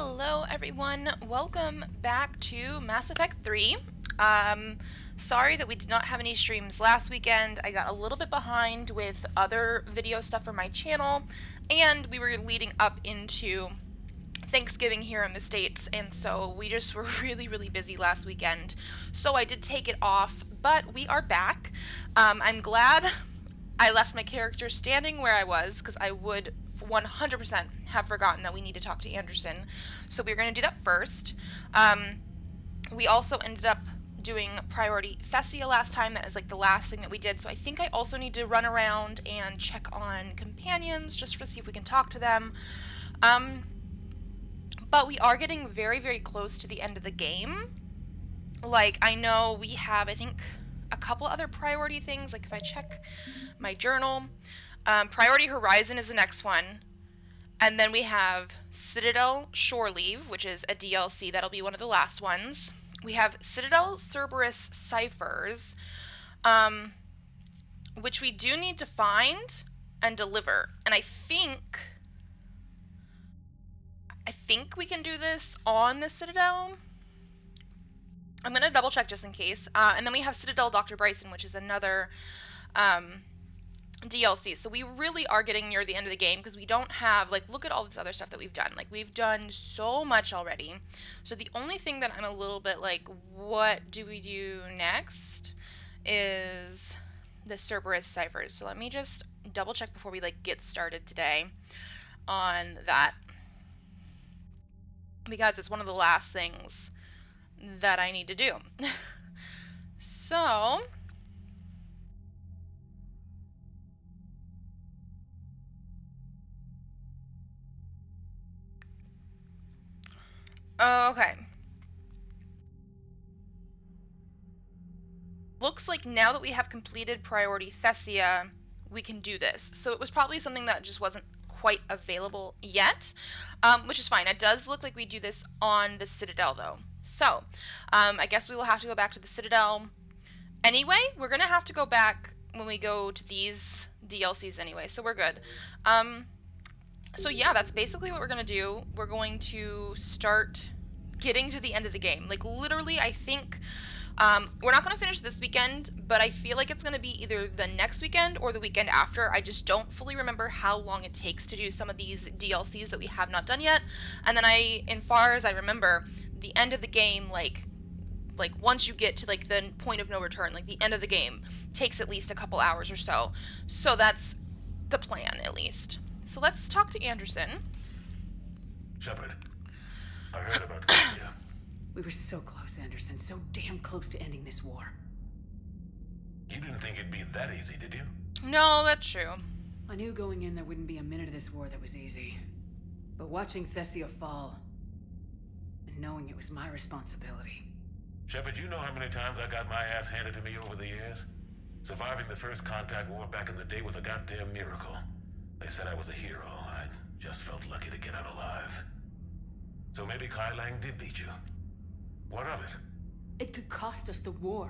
Hello everyone, welcome back to Mass Effect 3. Sorry that we did not have any streams last weekend. I got a little bit behind with other video stuff for my channel, and we were leading up into Thanksgiving here in the States, and so we just were really busy last weekend. So I did take it off, but we are back. I'm glad I left my character standing where I was, because I would 100% have forgotten that we need to talk to Anderson. So we're going to do that first. We also ended up doing Priority Thessia last time. That is like the last thing that we did. So I think I also need to run around and check on companions just to see if we can talk to them. But we are getting very close to the end of the game. Like, I know we have, I think, a couple other priority things. Like, if I check my journal, Priority Horizon is the next one. And then we have Citadel Shore Leave, which is a DLC. That'll be one of the last ones. We have Citadel Cerberus Ciphers, which we do need to find and deliver. And I think we can do this on the Citadel. I'm going to double check just in case. And then we have Citadel Dr. Bryson, which is another DLC. So we really are getting near the end of the game, because we don't have, like, look at all this other stuff that we've done. Like, we've done so much already. So the only thing that I'm a little bit like, what do we do next, is the Cerberus Ciphers. So let me just double check before we, like, get started today on that, because it's one of the last things that I need to do. So okay. Looks like now that we have completed Priority Thessia, we can do this. So it was probably something that just wasn't quite available yet, which is fine. It does look like we do this on the Citadel, though. So I guess we will have to go back to the Citadel. Anyway, we're going to have to go back when we go to these DLCs anyway, so we're good. So yeah, that's basically what we're going to do. We're going to start getting to the end of the game. Like, literally, I think we're not going to finish this weekend, but I feel like it's going to be either the next weekend or the weekend after. I just don't fully remember how long it takes to do some of these DLCs that we have not done yet. And then in far as I remember, the end of the game, like once you get to, like, the point of no return, like the end of the game, takes at least a couple hours or so. So that's the plan, at least. So let's talk to Anderson. Shepard, I heard about Thessia. We were so close, Anderson. So damn close to ending this war. You didn't think it'd be that easy, did you? No, that's true. I knew going in there wouldn't be a minute of this war that was easy. But watching Thessia fall, and knowing it was my responsibility. Shepard, you know how many times I got my ass handed to me over the years? Surviving the first contact war back in the day was a goddamn miracle. They said I was a hero. I just felt lucky to get out alive. So maybe Kai Lang did beat you. What of it? It could cost us the war.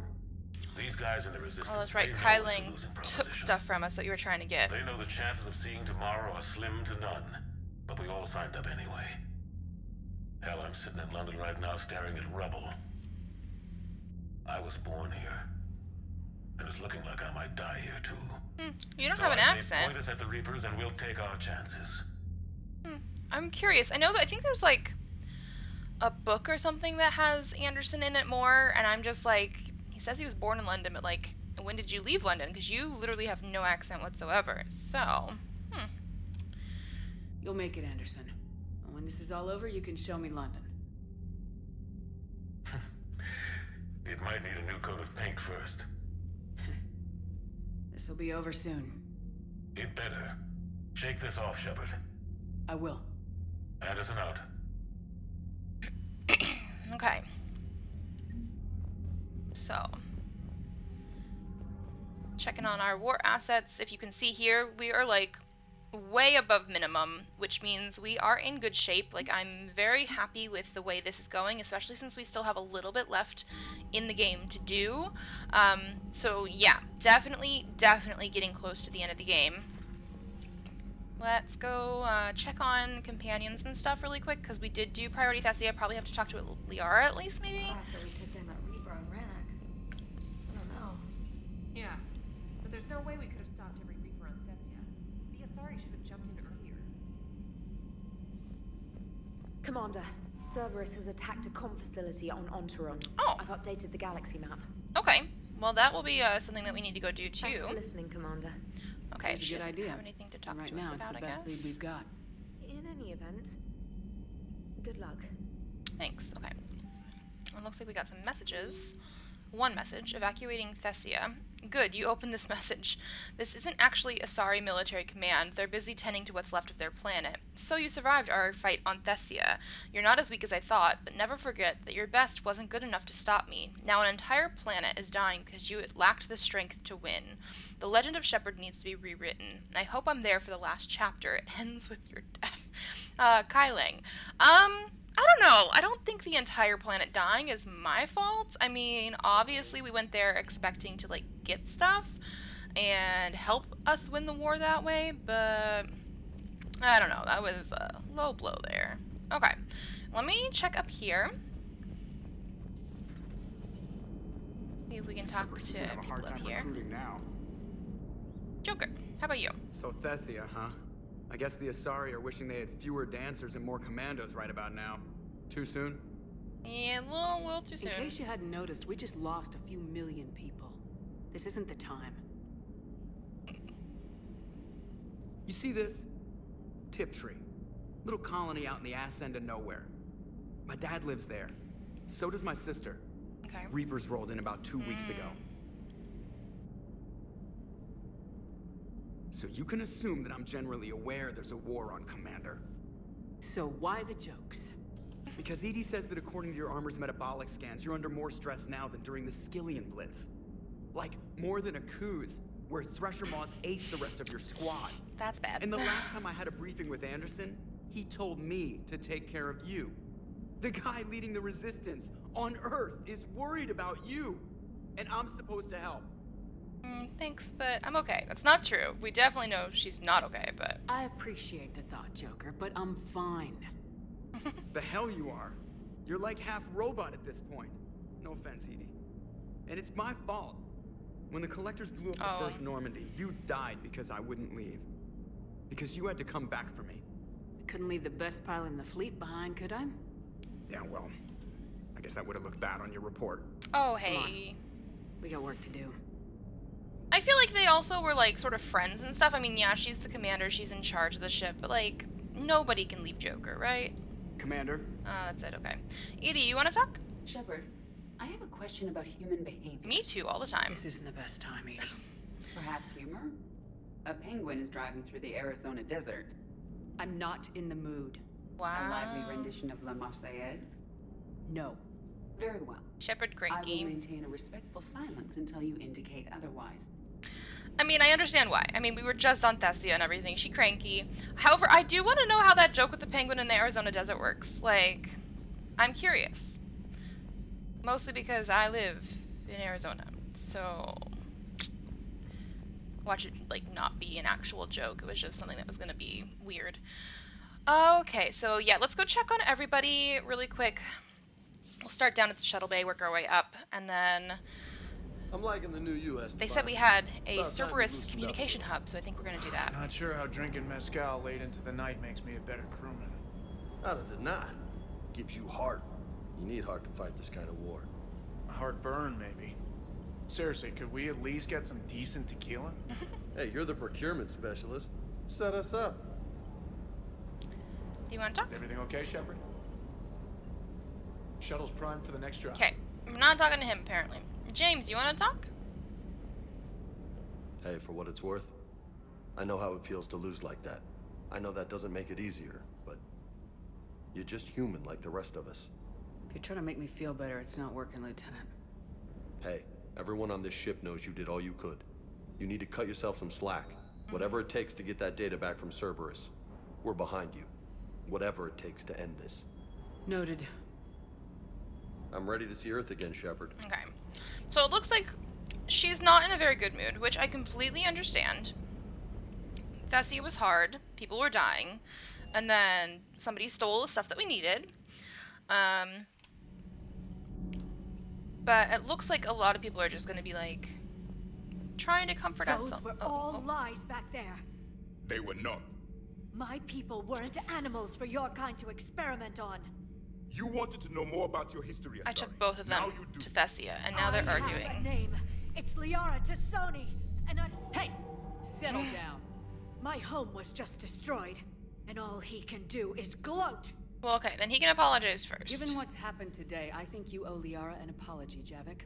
These guys in the Resistance, Oh, that's right. they know Kai it's a Lang losing took proposition. stuff from us that you were trying to get. They know the chances of seeing tomorrow are slim to none. But we all signed up anyway. Hell, I'm sitting in London right now staring at rubble. I was born here. And it's looking like I might die here too. You don't So have an I say accent. point us at the Reapers and we'll take our chances. I'm curious. I know that I think there's, like, a book or something that has Anderson in it more, and I'm just like, he says he was born in London, but, like, when did you leave London? Because you literally have no accent whatsoever. So, You'll make it, Anderson. And when this is all over, you can show me London. It might need a new coat of paint first. This'll be over soon. It better. Shake this off, Shepard. I will. Anderson out. okay. So, checking on our war assets. If you can see here, we are, like, way above minimum, which means we are in good shape. Like, I'm very happy with the way this is going, especially since we still have a little bit left in the game to do. So yeah, definitely getting close to the end of the game. Let's go check on companions and stuff really quick, because we did do priority Thessia. Probably have to talk to Liara at least, maybe? After we took down that Reaper on Rannoch. I don't know. Yeah, but there's no way we could have stopped every Reaper on Thessia. The Asari should have jumped in earlier. Commander, Cerberus has attacked a comm facility on Ontaron. Oh. I've updated the galaxy map. Okay. Well, that will be something that we need to go do, too. Thanks for listening, Commander. Okay, That's a she good doesn't idea. have anything to talk And right to now, us it's about, the I best guess. lead we've got. In any event, good luck. Thanks. Okay. It looks like we got some messages. One message, evacuating Thessia. Good, you opened this message. This isn't actually Asari military command. They're busy tending to what's left of their planet. So you survived our fight on Thessia. You're not as weak as I thought, but never forget that your best wasn't good enough to stop me. Now an entire planet is dying because you lacked the strength to win. The legend of Shepard needs to be rewritten. I hope I'm there for the last chapter. It ends with your death. Kai Lang. I don't know. I don't think the entire planet dying is my fault. I mean, obviously we went there expecting to, like, get stuff and help us win the war that way, but I don't know. That was a low blow there. Okay. Let me check up here. See if we can talk to people up here. Now. Joker, how about you? So Thessia, huh? I guess the Asari are wishing they had fewer dancers and more commandos right about now. Too soon? Yeah, a little too soon. In case you hadn't noticed, we just lost a few million people. This isn't the time. You see this? Tiptree. Little colony out in the ass end of nowhere. My dad lives there. So does my sister. Okay. Reapers rolled in about 2 weeks ago. So you can assume that I'm generally aware there's a war on, Commander. So why the jokes? Because EDI says that according to your armor's metabolic scans, you're under more stress now than during the Skillian Blitz. Like, more than a Kuz, where Thresher Maws ate the rest of your squad. That's bad. And the last time I had a briefing with Anderson, he told me to take care of you. The guy leading the resistance on Earth is worried about you. And I'm supposed to help. Thanks, but I'm okay. That's not true. We definitely know she's not okay, but... I appreciate the thought, Joker, but I'm fine. The hell you are. You're like half robot at this point. No offense, Edie. And it's my fault. When the Collectors blew up the first Normandy, you died because I wouldn't leave. Because you had to come back for me. I couldn't leave the best pilot in the fleet behind, could I? Yeah, well, I guess that would have looked bad on your report. Oh, hey. We got work to do. I feel like they also were, like, sort of friends and stuff. I mean, yeah, she's the commander, she's in charge of the ship, but, like, nobody can leave Joker, right? Commander? That's it, okay. Edie, you want to talk? Shepard, I have a question about human behavior. Me too, all the time. This isn't the best time, Edie. Perhaps humor? A penguin is driving through the Arizona desert. I'm not in the mood. Wow. A lively rendition of La Marseillaise? No. Very well. Shepard I will cranky. maintain a respectful silence until you indicate otherwise. I mean, I understand why. I mean, we were just on Thessia and everything. She cranky. However, I do want to know how that joke with the penguin in the Arizona desert works. Like, I'm curious. Mostly because I live in Arizona. So, watch it, like, not be an actual joke. It was just something that was going to be weird. Okay, so yeah, let's go check on everybody really quick. We'll start down at the shuttle bay, work our way up, and then... I'm liking the new U.S. They said we had a About time you Cerberus loosened communication up. hub, so I think we're gonna do that. Not sure how drinking mezcal late into the night makes me a better crewman. How does it not? Gives you heart. You need heart to fight this kind of war. A heartburn, maybe. Seriously, could we at least get some decent tequila? Hey, you're the procurement specialist. Set us up. Do you want to talk? Is everything okay, Shepard? Shuttle's primed for the next drop. Okay, I'm not talking to him apparently. James, you want to talk? Hey, for what it's worth, I know how it feels to lose like that. I know that doesn't make it easier, but you're just human like the rest of us. If you're trying to make me feel better, it's not working, Lieutenant. Hey, everyone on this ship knows you did all you could. You need to cut yourself some slack. Whatever it takes to get that data back from Cerberus. We're behind you. Whatever it takes to end this. Noted. I'm ready to see Earth again, Shepard. Okay. So it looks like she's not in a very good mood, which I completely understand. Thessia was hard. People were dying. And then somebody stole the stuff that we needed. But it looks like a lot of people are just going to be like trying to comfort us. Those were all lies back there. They were not. My people weren't animals for your kind to experiment on. You wanted to know more about your history, I took both of them to Thessia, and now they're arguing. I have a name. It's Liara Tassoni, and I... Hey! Settle down. My home was just destroyed, and all he can do is gloat. Well, okay, then he can apologize first. Given what's happened today, I think you owe Liara an apology, Javik.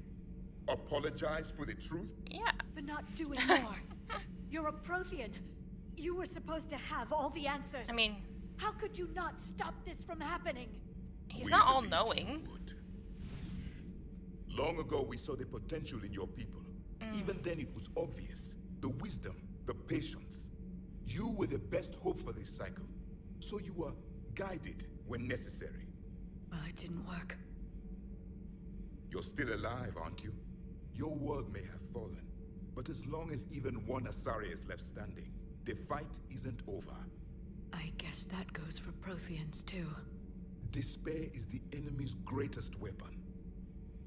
Apologize for the truth? Yeah. For not doing more. You're a Prothean. You were supposed to have all the answers. I mean... How could you not stop this from happening? He's not all-knowing. Long ago, we saw the potential in your people. Even then, it was obvious. The wisdom, the patience. You were the best hope for this cycle. So you were guided when necessary. Well, it didn't work. You're still alive, aren't you? Your world may have fallen, but as long as even one Asari is left standing, the fight isn't over. I guess that goes for Protheans, too. Despair is the enemy's greatest weapon.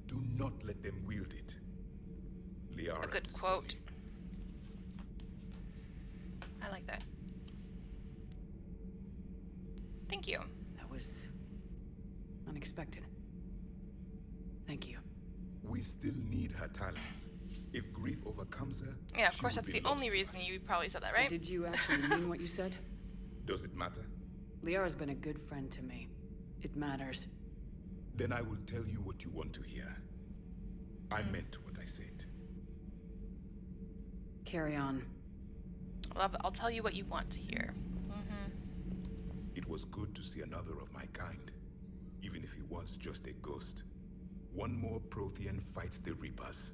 Do not let them wield it. Liara, a good quote. I like that. Thank you. That was unexpected. Thank you. We still need her talents. If grief overcomes her, yeah, of course, that's the only reason you probably said that, right? So did you actually mean what you said? Does it matter? Liara's been a good friend to me. It matters. Then I will tell you what you want to hear. I meant what I said. Carry on. I'll tell you what you want to hear. It was good to see another of my kind, even if he was just a ghost. One more Prothean fights the Reapers.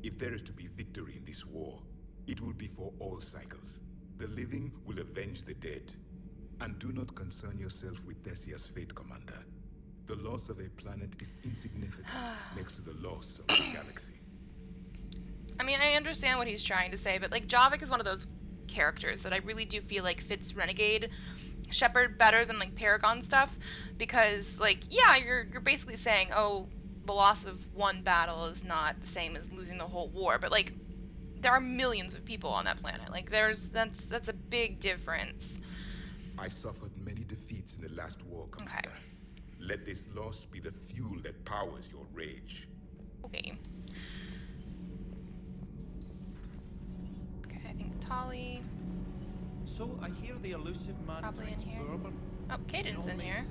If there is to be victory in this war, it will be for all cycles. The living will avenge the dead. And do not concern yourself with Thessia's fate, Commander. The loss of a planet is insignificant next to the loss of the galaxy. I mean, I understand what he's trying to say, but like Javik is one of those characters that I really do feel like fits Renegade Shepard better than like Paragon stuff, because like, yeah, you're basically saying, oh, the loss of one battle is not the same as losing the whole war, but like there are millions of people on that planet. Like that's a big difference. I suffered many defeats in the last war, Commander. Okay. Let this loss be the fuel that powers your rage. Okay. Okay, I think Tali. So I hear the elusive man probably in here. Bourbon. Oh, Caden's in here.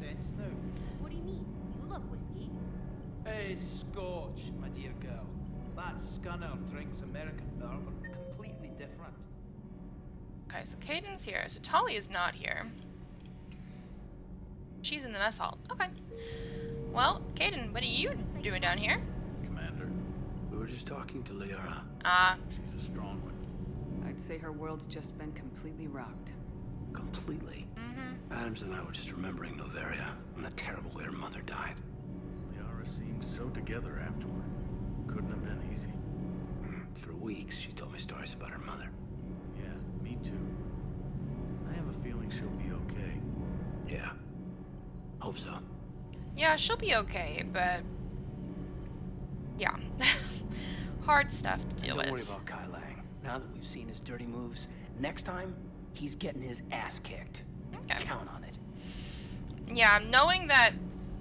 What do you mean? You love whiskey. Scotch, my dear girl. That Scunner drinks American bourbon. Completely different. Okay, so Caden's here. So Tali is not here. She's in the mess hall. Okay. Well, Caden, what are you doing down here? Commander, we were just talking to Liara. She's a strong one. I'd say her world's just been completely rocked. Completely? Adams and I were just remembering Noveria and the terrible way her mother died. Liara seemed so together afterward. Couldn't have been easy. For weeks, she told me stories about her mother. Yeah, me too. I have a feeling she'll be okay. Yeah. Hope so. Yeah, she'll be okay, but... yeah. Hard stuff to deal with. Don't worry about Kai Lang. Now that we've seen his dirty moves, next time, he's getting his ass kicked. Okay. Count on it. Yeah, knowing that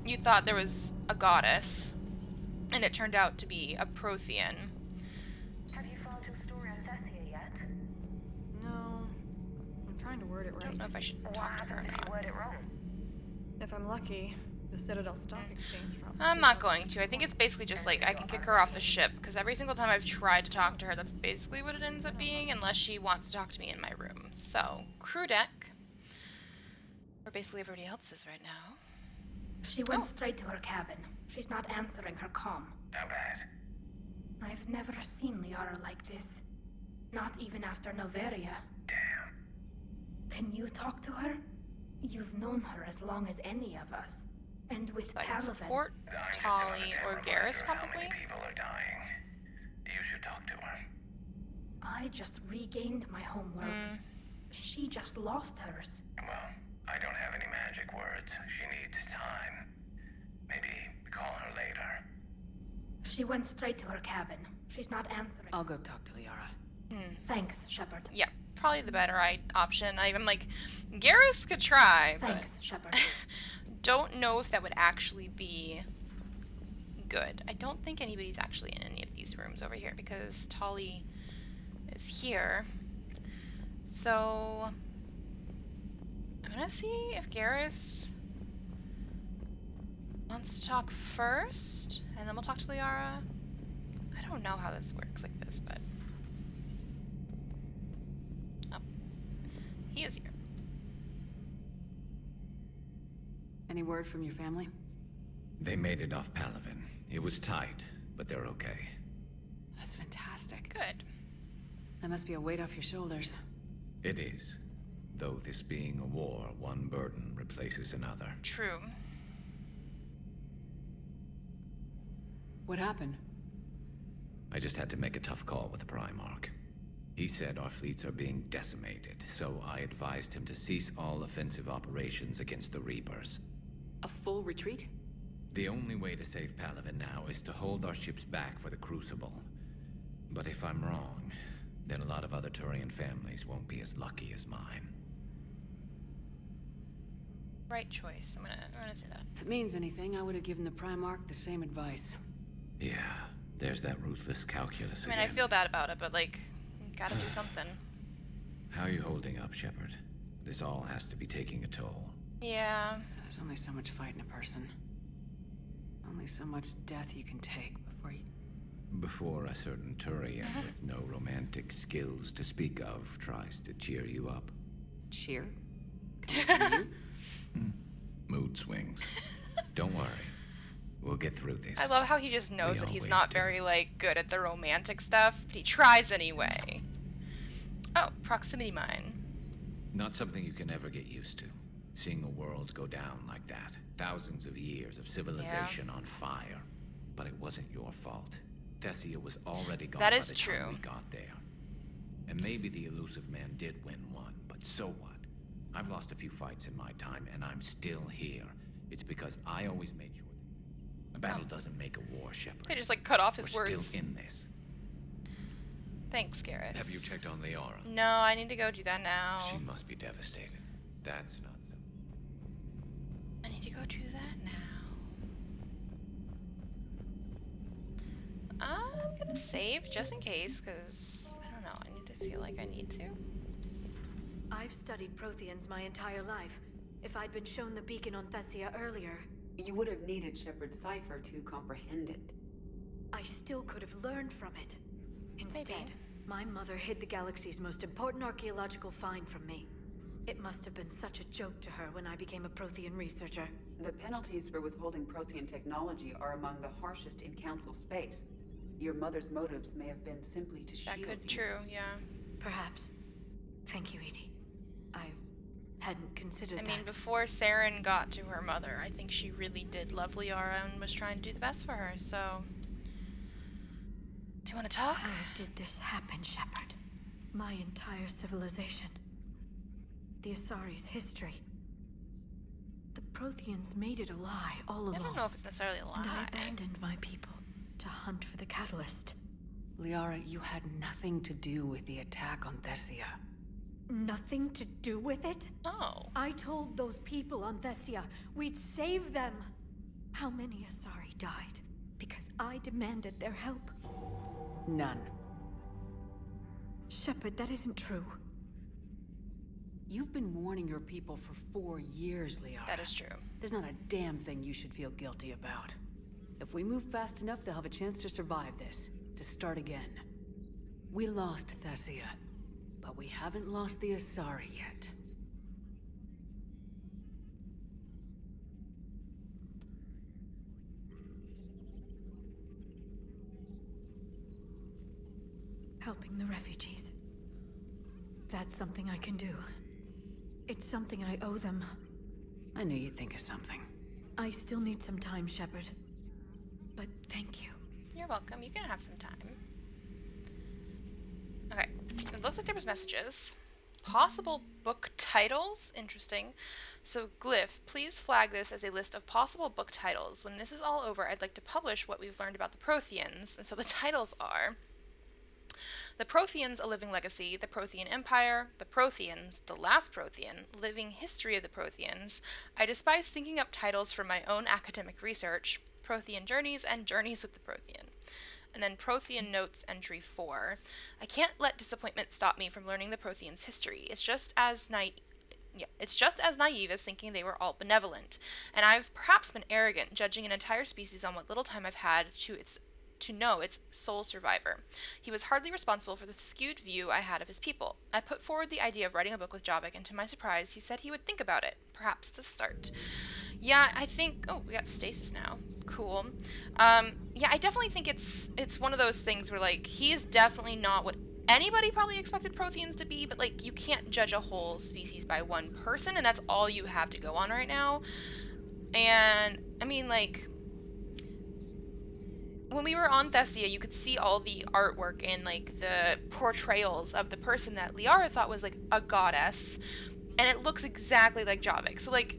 you thought there was a goddess, and it turned out to be a Prothean. Have you found your story on Thessia yet? No. I'm trying to word it right. I don't know if I should talk to her or If not. you word it wrong? If I'm lucky, the Citadel Stock Exchange drops. I'm not going to. I think it's basically just like I can kick her off the ship, because every single time I've tried to talk to her, that's basically what it ends up being, unless she wants to talk to me in my room. So, crew deck. Where basically everybody else is right now. She went straight to her cabin. She's not answering her comm. How bad? I've never seen Liara like this. Not even after Noveria. Damn. Can you talk to her? You've known her as long as any of us. And with Palaven... support Tali or Garrus, probably? How many people are dying? You should talk to her. I just regained my homeworld. She just lost hers. Well, I don't have any magic words. She needs time. Maybe call her later. She went straight to her cabin. She's not answering. I'll go talk to Liara. Thanks, Shepard. Yeah, probably the better option. I'm like, Garrus could try, Thanks, but Shepard. don't know if that would actually be good. I don't think anybody's actually in any of these rooms over here because Tali is here. So I'm gonna see if Garrus wants to talk first, and then we'll talk to Liara. I don't know how this works like this, but oh, he is here. Any word from your family? They made it off Palaven. It was tight, but they're okay. That's fantastic. Good. That must be a weight off your shoulders. It is. Though this being a war, one burden replaces another. True. What happened? I just had to make a tough call with the Primarch. He said our fleets are being decimated, so I advised him to cease all offensive operations against the Reapers. A full retreat? The only way to save Palaven now is to hold our ships back for the Crucible. But if I'm wrong, then a lot of other Turian families won't be as lucky as mine. Right choice. I'm gonna say that. If it means anything, I would have given the Primarch the same advice. Yeah, there's that ruthless calculus I mean, again. I feel bad about it, but like, gotta do something. How are you holding up, Shepard? This all has to be taking a toll. Yeah. There's only so much fight in a person. Only so much death you can take before a certain Turian with no romantic skills to speak of tries to cheer you up. Cheer? Coming from you? Mood swings. Don't worry. We'll get through this. I love how he just knows We that he's always not do. very, like, good at the romantic stuff, but he tries anyway. Oh, proximity mine. Not something you can ever get used to. Seeing a world go down like that. Thousands of years of civilization on fire. But it wasn't your fault. Thessia was already gone That by is the true. time we got there. And maybe the elusive man did win one, but so what? I've lost a few fights in my time, and I'm still here. It's because I always made sure a battle doesn't make a war, Shepard. They just, like, cut off his We're words. still in this. Thanks, Garrus. Have you checked on Liara? No, I need to go do that now. She must be devastated. That's not so. I need to go do that now. I'm gonna save just in case, because I don't know, I need to feel like I need to. I've studied Protheans my entire life. If I'd been shown the beacon on Thessia earlier, you would have needed Shepard's cipher to comprehend it. I still could have learned from it. Instead, Maybe. my mother hid the galaxy's most important archaeological find from me. It must have been such a joke to her when I became a Prothean researcher. The penalties for withholding Prothean technology are among the harshest in Council space. Your mother's motives may have been simply to shield That could you. true, yeah. Perhaps. Thank you, Edie. I hadn't considered I that. mean, before Saren got to her mother, I think she really did love Liara and was trying to do the best for her, so... Do you want to talk? How did this happen, Shepard? My entire civilization. The Asari's history. The Protheans made it a lie all along. I don't know if it's necessarily a lie. And I abandoned my people to hunt for the catalyst. Liara, you had nothing to do with the attack on Thessia. Nothing to do with it? No. I told those people on Thessia we'd save them. How many Asari died because I demanded their help? None. Shepard, that isn't true. You've been warning your people for 4 years, Liara. That is true. There's not a damn thing you should feel guilty about. If we move fast enough, they'll have a chance to survive this, to start again. We lost Thessia, but we haven't lost the Asari yet. Helping the refugees. That's something I can do. It's something I owe them. I knew you'd think of something. I still need some time, Shepard. But thank you. You're welcome. You can have some time. Okay. It looks like there was messages. possible book titles. Interesting. So Glyph, please flag this as a list of possible book titles. When this is all over, I'd like to publish what we've learned about the Protheans. And so the titles are The Protheans, A Living Legacy, The Prothean Empire, The Protheans, The Last Prothean, Living History of the Protheans. I despise thinking up titles for my own academic research. Prothean Journeys and Journeys with the Prothean. And then Prothean Notes Entry 4. I can't let disappointment stop me from learning the Protheans' history. It's just as naive as thinking they were all benevolent. And I've perhaps been arrogant, judging an entire species on what little time I've had to know its sole survivor. He was hardly responsible for the skewed view I had of his people. I put forward the idea of writing a book with Javik, and to my surprise, he said he would think about it. Perhaps the start. Yeah, I think... Oh, we got stasis now. Cool. Yeah, I definitely think it's one of those things where, like, he is definitely not what anybody probably expected Protheans to be, but, like, you can't judge a whole species by one person, and that's all you have to go on right now. And, I mean, like... When we were on Thessia, you could see all the artwork and, like, the portrayals of the person that Liara thought was, like, a goddess. And it looks exactly like Javik. So, like,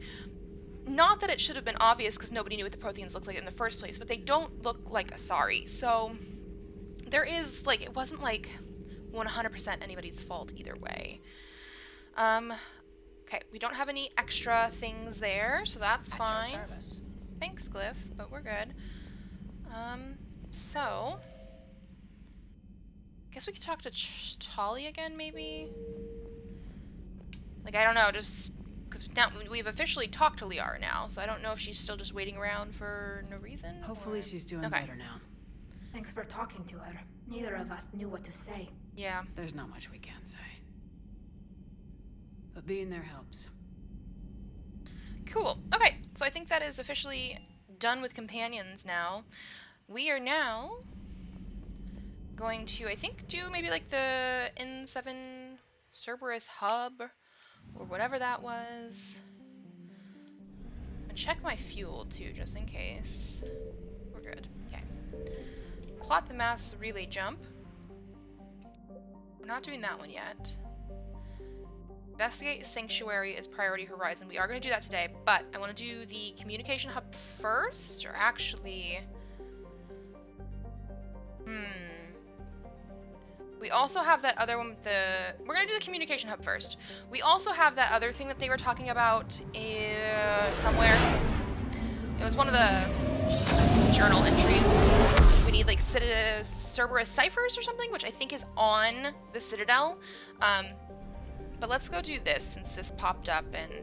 not that it should have been obvious because nobody knew what the Protheans looked like in the first place, but they don't look like Asari. So, there is, like, it wasn't, like, 100% anybody's fault either way. Okay, we don't have any extra things there, so that's fine. Thanks, Glyph, but we're good. So, guess we could talk to Tali again, maybe? Like, I don't know, just, because now we've officially talked to Liara now, so I don't know if she's still just waiting around for no reason. Hopefully she's doing better now. Thanks for talking to her. Neither of us knew what to say. Yeah. There's not much we can say. But being there helps. Cool. Okay, so I think that is officially done with companions now. We are now going to, I think, do maybe like the N7 Cerberus hub or whatever that was. And check my fuel too, just in case. We're good. Okay. Plot the mass relay jump. We're not doing that one yet. Investigate Sanctuary is priority horizon. We are going to do that today, but I want to do the communication hub first, or actually... We also have that other one with the... We're going to do the communication hub first. We also have that other thing that they were talking about somewhere. It was one of the journal entries. We need like Cerberus ciphers or something, which I think is on the Citadel. But let's go do this since this popped up and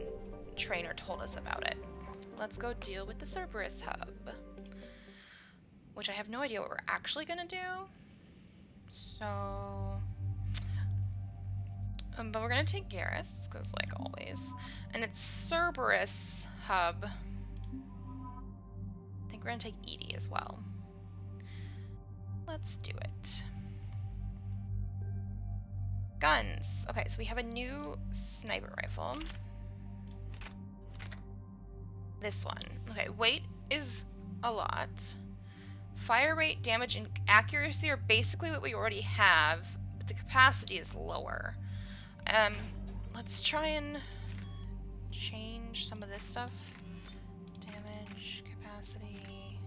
Trainer told us about it. Let's go deal with the Cerberus hub. Which I have no idea what we're actually going to do. So, but we're gonna take Garrus, because like always, and it's Cerberus hub. I think we're gonna take Edie as well. Let's do it. Guns. Okay, so we have a new sniper rifle. This one. Okay, weight is a lot. Fire rate, damage, and accuracy are basically what we already have, but the capacity is lower. Let's try and change some of this stuff. Damage, capacity,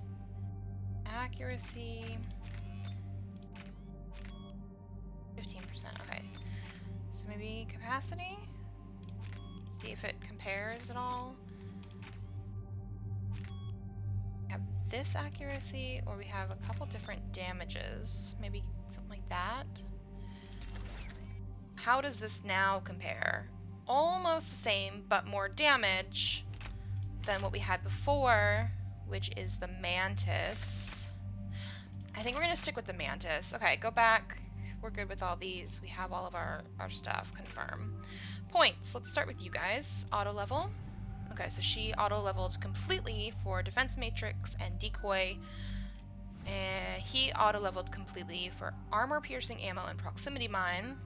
accuracy. 15%, okay. So maybe capacity? See if it compares at all. This accuracy, or we have a couple different damages, maybe something like that. How does this now compare? Almost the same, but more damage than what we had before, which is the Mantis. I think we're gonna stick with the Mantis. Okay, go back. We're good with all these. We have all of our stuff. Confirm. Points. Let's start with you guys. Auto level. Okay, so she auto-leveled completely for Defense Matrix and Decoy. And he auto-leveled completely for Armor-Piercing Ammo and Proximity Mine.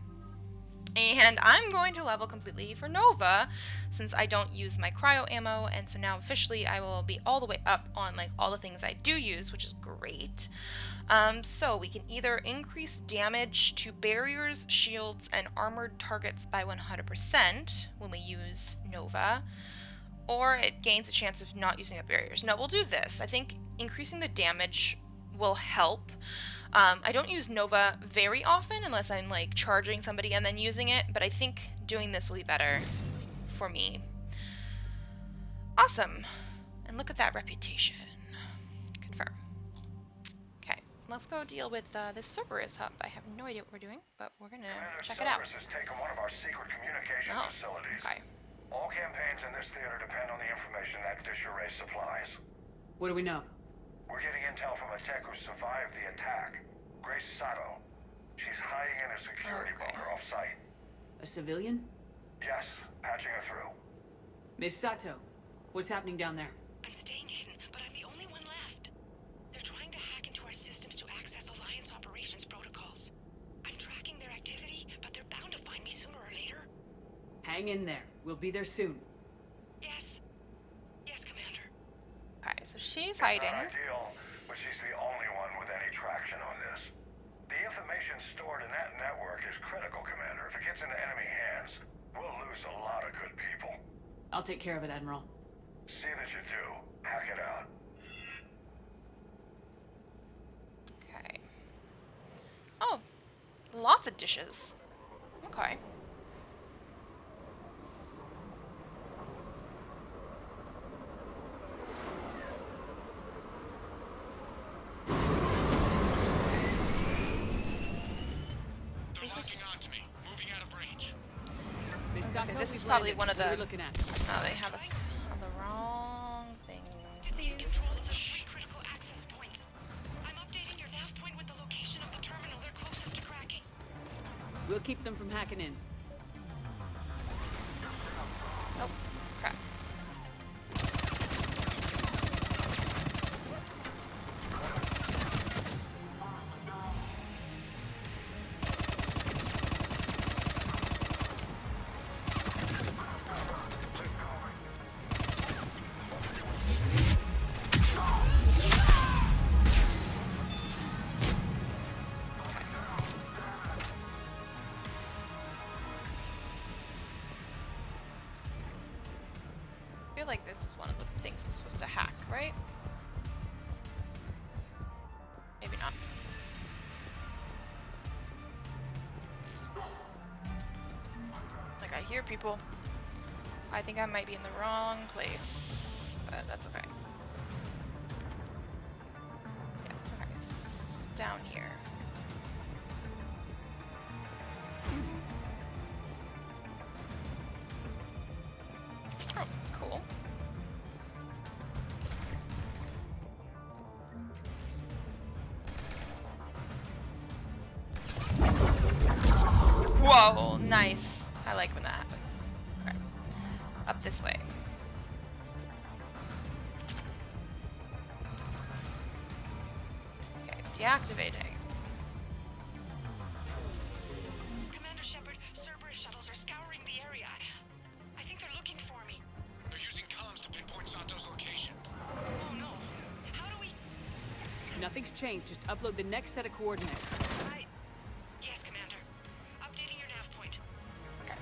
And I'm going to level completely for Nova, since I don't use my cryo ammo, and so now officially I will be all the way up on like all the things I do use, which is great. So we can either increase damage to barriers, shields, and armored targets by 100% when we use Nova, or it gains a chance of not using up barriers. No, we'll do this. I think increasing the damage will help. I don't use Nova very often unless I'm like charging somebody and then using it, but I think doing this will be better for me. Awesome. And look at that reputation. Confirm. Okay, let's go deal with this Cerberus hub. I have no idea what we're doing, but we're gonna check it out. Cerberus has taken one of our secret communication facilities. Okay. All campaigns in this theater depend on the information that dish array supplies. What do we know? We're getting intel from a tech who survived the attack. Grace Sato. She's hiding in a security bunker off-site. A civilian? Yes, patching her through. Miss Sato, what's happening down there? I'm staying hidden, but I'm the only one left. They're trying to hack into our systems to access Alliance operations protocols. I'm tracking their activity, but they're bound to find me sooner or later. Hang in there. We'll be there soon. Yes. Yes, Commander. Okay, so she's hiding. Not ideal, but she's the only one with any traction on this. The information stored in that network is critical, Commander. If it gets into enemy hands, we'll lose a lot of good people. I'll take care of it, Admiral. See that you do. Hack it out. Okay. Oh, lots of dishes. Okay. This is probably one of the. Oh, they have us on the wrong thing. To seize control of the 3 critical access points. I'm updating your nav point with the location of the terminal they're closest to cracking. We'll keep them from hacking in. Oh, crap. I feel like this is one of the things we're supposed to hack, right? Maybe not. Like, I hear people. I think I might be in the wrong place, but that's okay. Yeah, okay. Down here. Oh, cool. Whoa, nice. I like when that happens. Okay. Up this way. Okay, deactivating. Commander Shepard, Cerberus shuttles are scouring the area. I think they're looking for me. They're using comms to pinpoint Sato's location. Oh no. How do we... Nothing's changed. Just upload the next set of coordinates. Yes, Commander. Updating your nav point. Okay.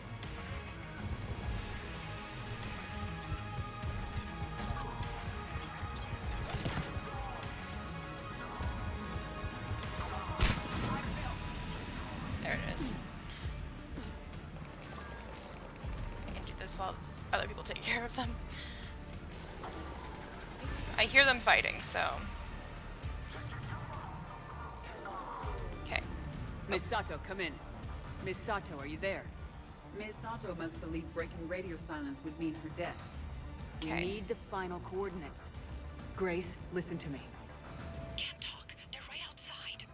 There it is. I can do this while other people take care of them. I hear them fighting, so... Okay. Miss Sato, come in. Miss Sato, are you there? Miss Sato must believe breaking radio silence would mean her death. We need the final coordinates. Grace, listen to me. Can't talk. They're right outside.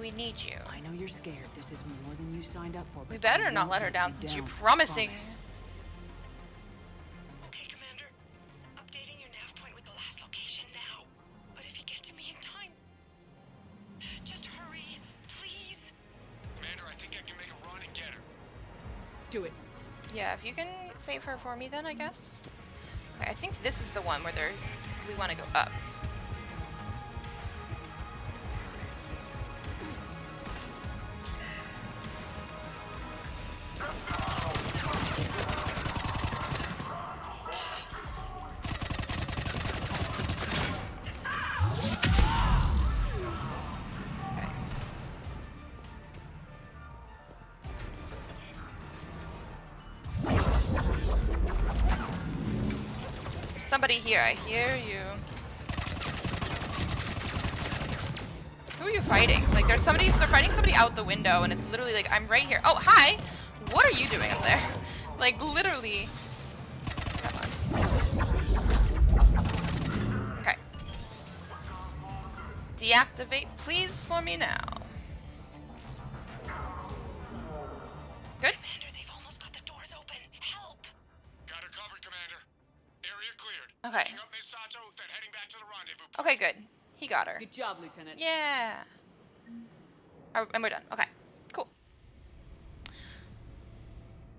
We need you. I know you're scared. This is more than you signed up for. We better not let her down since you're promising. Okay, Commander. Updating your nav point with the last location now. But if you get to me in time... Just hurry, please. Commander, I think I can make a run and get her. Do it. Yeah, if you can save her for me then, I guess. Okay, I think this is the one where we want to go up. Somebody here, I hear you. Who are you fighting? Like they're fighting somebody out the window and it's literally like, I'm right here. Oh, hi! What are you doing up there? Like literally. Come on. Okay. Deactivate, please, for me now. Good? Commander, they've almost got the doors open. Help! Got her covered, Commander. Area cleared. Okay. Picking up Miss Sato, then heading back to the rendezvous point. Okay, good. He got her. Good job, Lieutenant. Yeah. Oh, and we're done. Okay. Cool.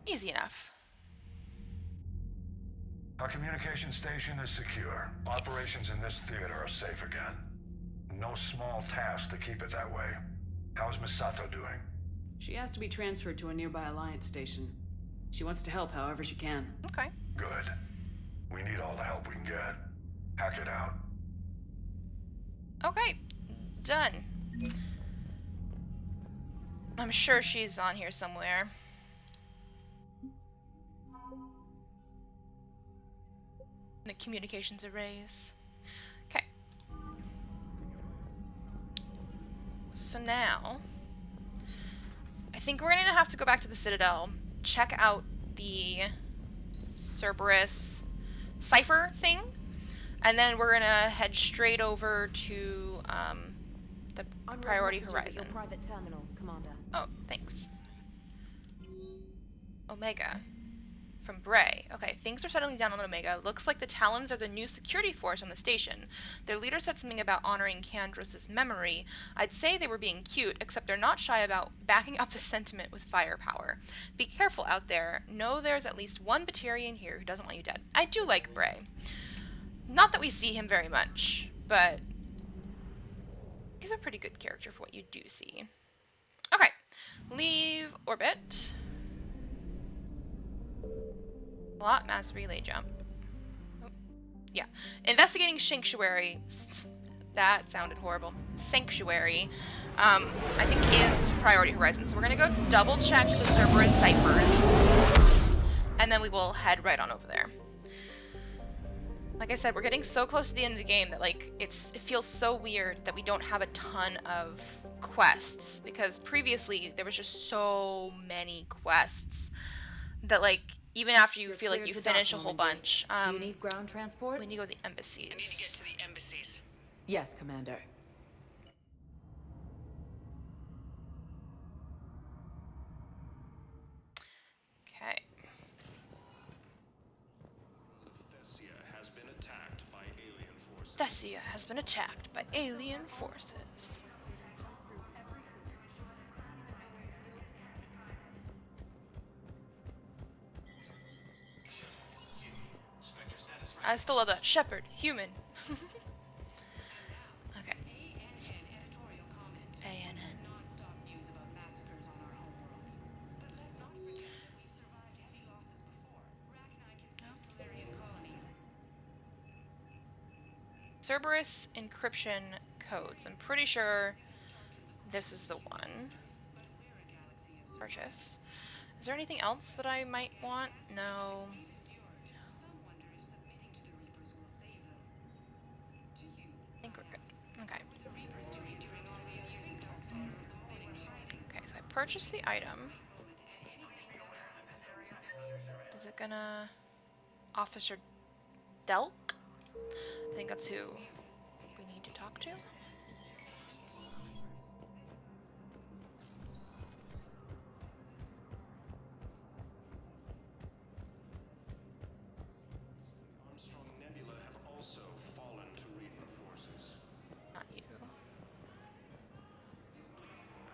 Easy enough. Our communication station is secure. Operations in this theater are safe again. No small task to keep it that way. How is Miss Sato doing? She has to be transferred to a nearby Alliance station. She wants to help however she can. Okay. Good. We need all the help we can get. Hack it out. Okay. Done. I'm sure she's on here somewhere. The communications arrays. Okay. So now, I think we're gonna have to go back to the Citadel, check out the Cerberus cipher thing, and then we're gonna head straight over to the priority horizon. Your private terminal, Commander. Oh, thanks. Omega. From Bray. Okay, things are settling down on Omega. Looks like the Talons are the new security force on the station. Their leader said something about honoring Kandros' memory. I'd say they were being cute, except they're not shy about backing up the sentiment with firepower. Be careful out there. Know there's at least one Batarian here who doesn't want you dead. I do like Bray. Not that we see him very much, but he's a pretty good character for what you do see. Okay, leave orbit. Slot mass relay jump. Oh, yeah. Investigating Sanctuary. That sounded horrible. Sanctuary. I think is priority horizon. So we're gonna go double check the Cerberus ciphers. And then we will head right on over there. Like I said, we're getting so close to the end of the game that like it feels so weird that we don't have a ton of quests, because previously there was just so many quests that like even after you feel like you finish a whole bunch, do you need ground transport? we need to go to the embassies. I need to get to the embassies. Yes, Commander. Okay. Thessia has been attacked by alien forces. Thessia has been attacked by alien forces. I still love that. Shepherd, human. Okay. ANN. Cerberus encryption codes. I'm pretty sure this is the one. Purchase. Is there anything else that I might want? No. I think we're good. Okay. Okay, so I purchased the item. Is it gonna... Officer Delk? I think that's who we need to talk to. Armstrong Nebula have also fallen to Reaper forces. Not you.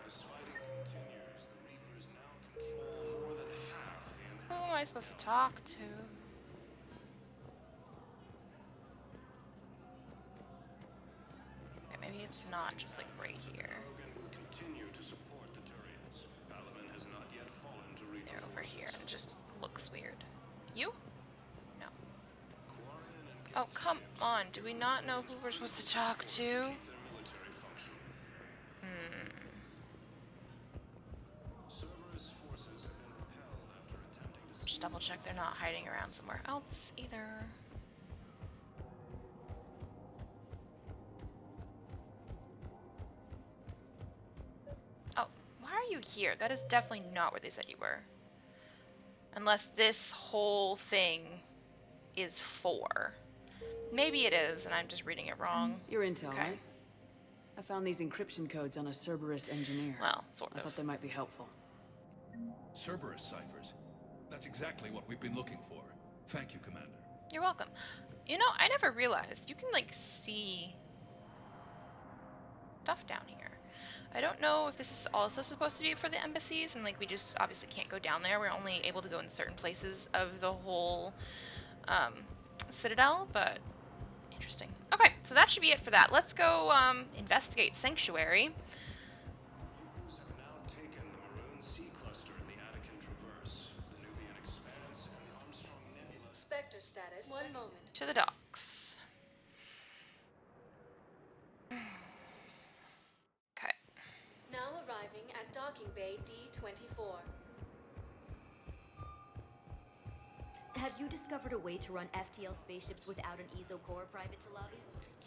As fighting continues, the Reapers now control more than half I supposed to talk to? Okay, maybe it's not just like right here. They're over here and it just looks weird. You? No. Oh, come on. Do we not know who we're supposed to talk to? Just double check they're not hiding around somewhere else either. Oh, why are you here? That is definitely not where they said you were. Unless this whole thing is for. Maybe it is, and I'm just reading it wrong. Your intel, right? I found these encryption codes on a Cerberus engineer. Well, sort of. I thought they might be helpful. Cerberus ciphers. That's exactly what we've been looking for. Thank you, Commander. You're welcome. You know, I never realized you can, like, see stuff down here. I don't know if this is also supposed to be for the embassies, and, like, we just obviously can't go down there. We're only able to go in certain places of the whole Citadel, but interesting. Okay, so that should be it for that. Let's go investigate Sanctuary. Spectre status. 1 moment. To the docks. Okay. Now arriving at docking bay D24. Have you discovered a way to run FTL spaceships without an ESO core private to lobby?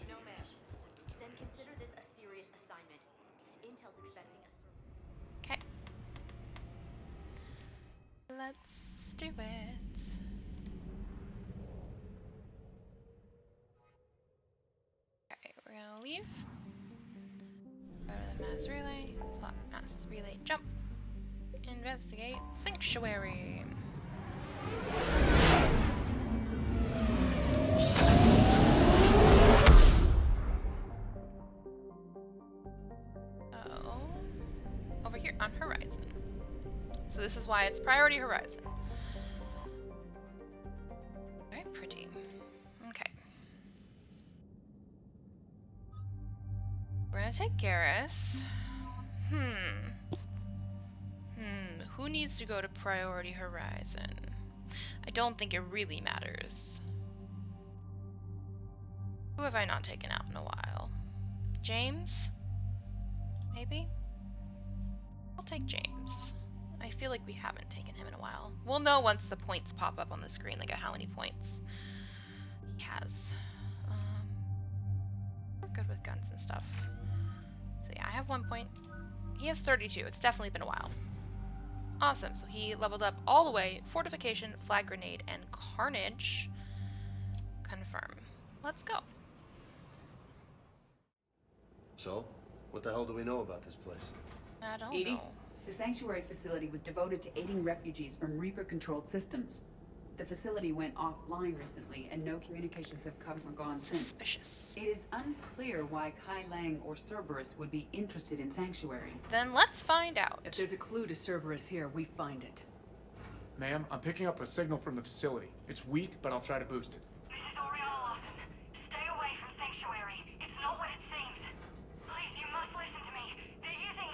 No, ma'am. Then consider this a serious assignment. Intel's expecting us. Okay. Let's do it. Okay, we're gonna leave. Go to the mass relay. Plot mass relay jump. Investigate Sanctuary. Over here on Horizon. So this is why it's priority Horizon. Very pretty. Okay. We're gonna take Garrus. Who needs to go to priority Horizon? I don't think it really matters. Who have I not taken out in a while? James? Maybe? I'll take James. I feel like we haven't taken him in a while. We'll know once the points pop up on the screen, like how many points he has. We're good with guns and stuff. So yeah, I have 1 point. He has 32. It's definitely been a while. Awesome. So he leveled up all the way. Fortification, flag grenade, and carnage. Confirm. Let's go. So, what the hell do we know about this place? I don't Edie, know. the Sanctuary facility was devoted to aiding refugees from Reaper-controlled systems. The facility went offline recently, and no communications have come or gone since. Suspicious. It is unclear why Kai Lang or Cerberus would be interested in Sanctuary. Then let's find out. If there's a clue to Cerberus here, we find it. Ma'am, I'm picking up a signal from the facility. It's weak, but I'll try to boost it. This is Oriana Lawson. Stay away from Sanctuary. It's not what it seems. Please, you must listen to me. They're using...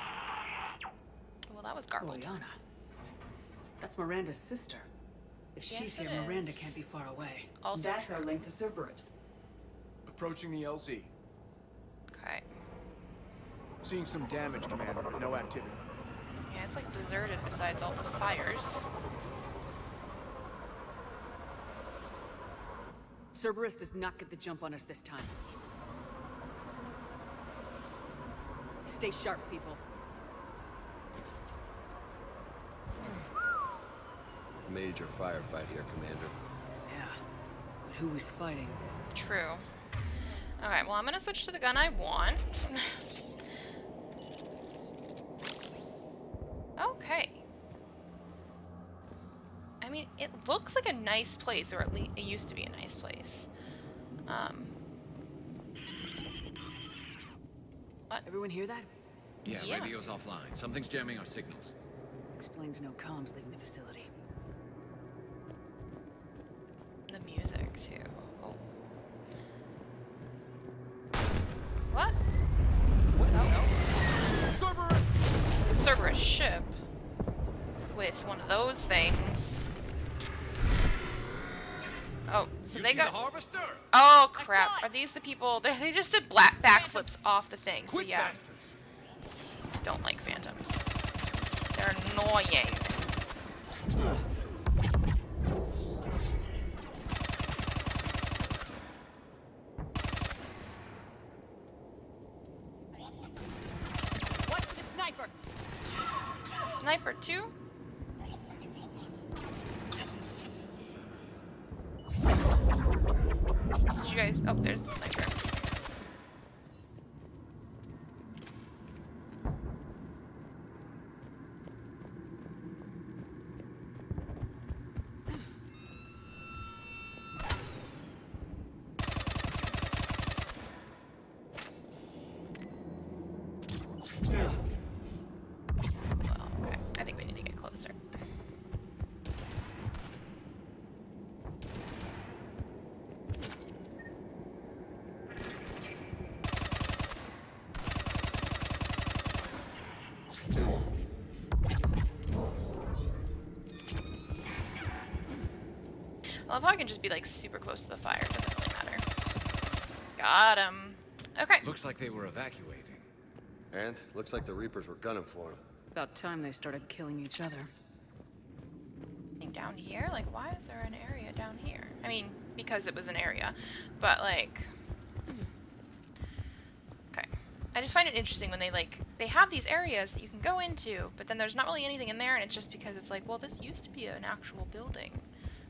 Well, that was garbled. Oriana. That's Miranda's sister. If Yes, she's here, it is. Miranda can't be far away. Also That's true. our link to Cerberus. Approaching the LZ. Okay. Seeing some damage, Commander, but no activity. Yeah, it's like deserted besides all the fires. Cerberus does not get the jump on us this time. Stay sharp, people. Major firefight here, Commander. Yeah, but who is fighting? True. Alright, well I'm gonna switch to the gun I want. Okay. I mean, it looks like a nice place, or at least it used to be a nice place. What? Everyone hear that? Yeah, radio's offline. Something's jamming our signals. Explains no comms leaving the facility. Oh. What? What? Oh. Cerberus ship with one of those things. Oh, so they got. The harvester? Oh crap! Are these the people? They just did backflips off the thing. So yeah. Don't like phantoms. They're annoying. What's the sniper? Sniper too? Did you guys? Oh, there's the sniper. Well, okay. I think we need to get closer. I love how I can just be like super close to the fire. It doesn't really matter. Got him. Okay. Looks like they were evacuating. And looks like the Reapers were gunning for him. About time they started killing each other. Down here? Like, why is there an area down here? I mean, because it was an area, but like, okay. I just find it interesting when they have these areas that you can go into, but then there's not really anything in there, and it's just because it's like, well, this used to be an actual building,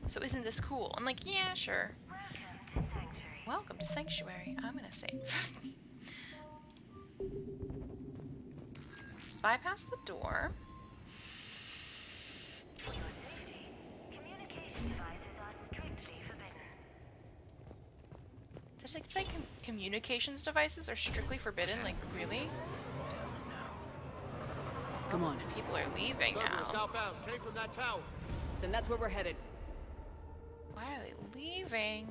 so isn't this cool? I'm like, yeah, sure. Welcome to Sanctuary. I'm gonna save. Bypass the door. Did it say communications devices are strictly forbidden? Like, really? Come on. People are leaving now. Southbound came from that tower. Then that's where we're headed. Why are they leaving?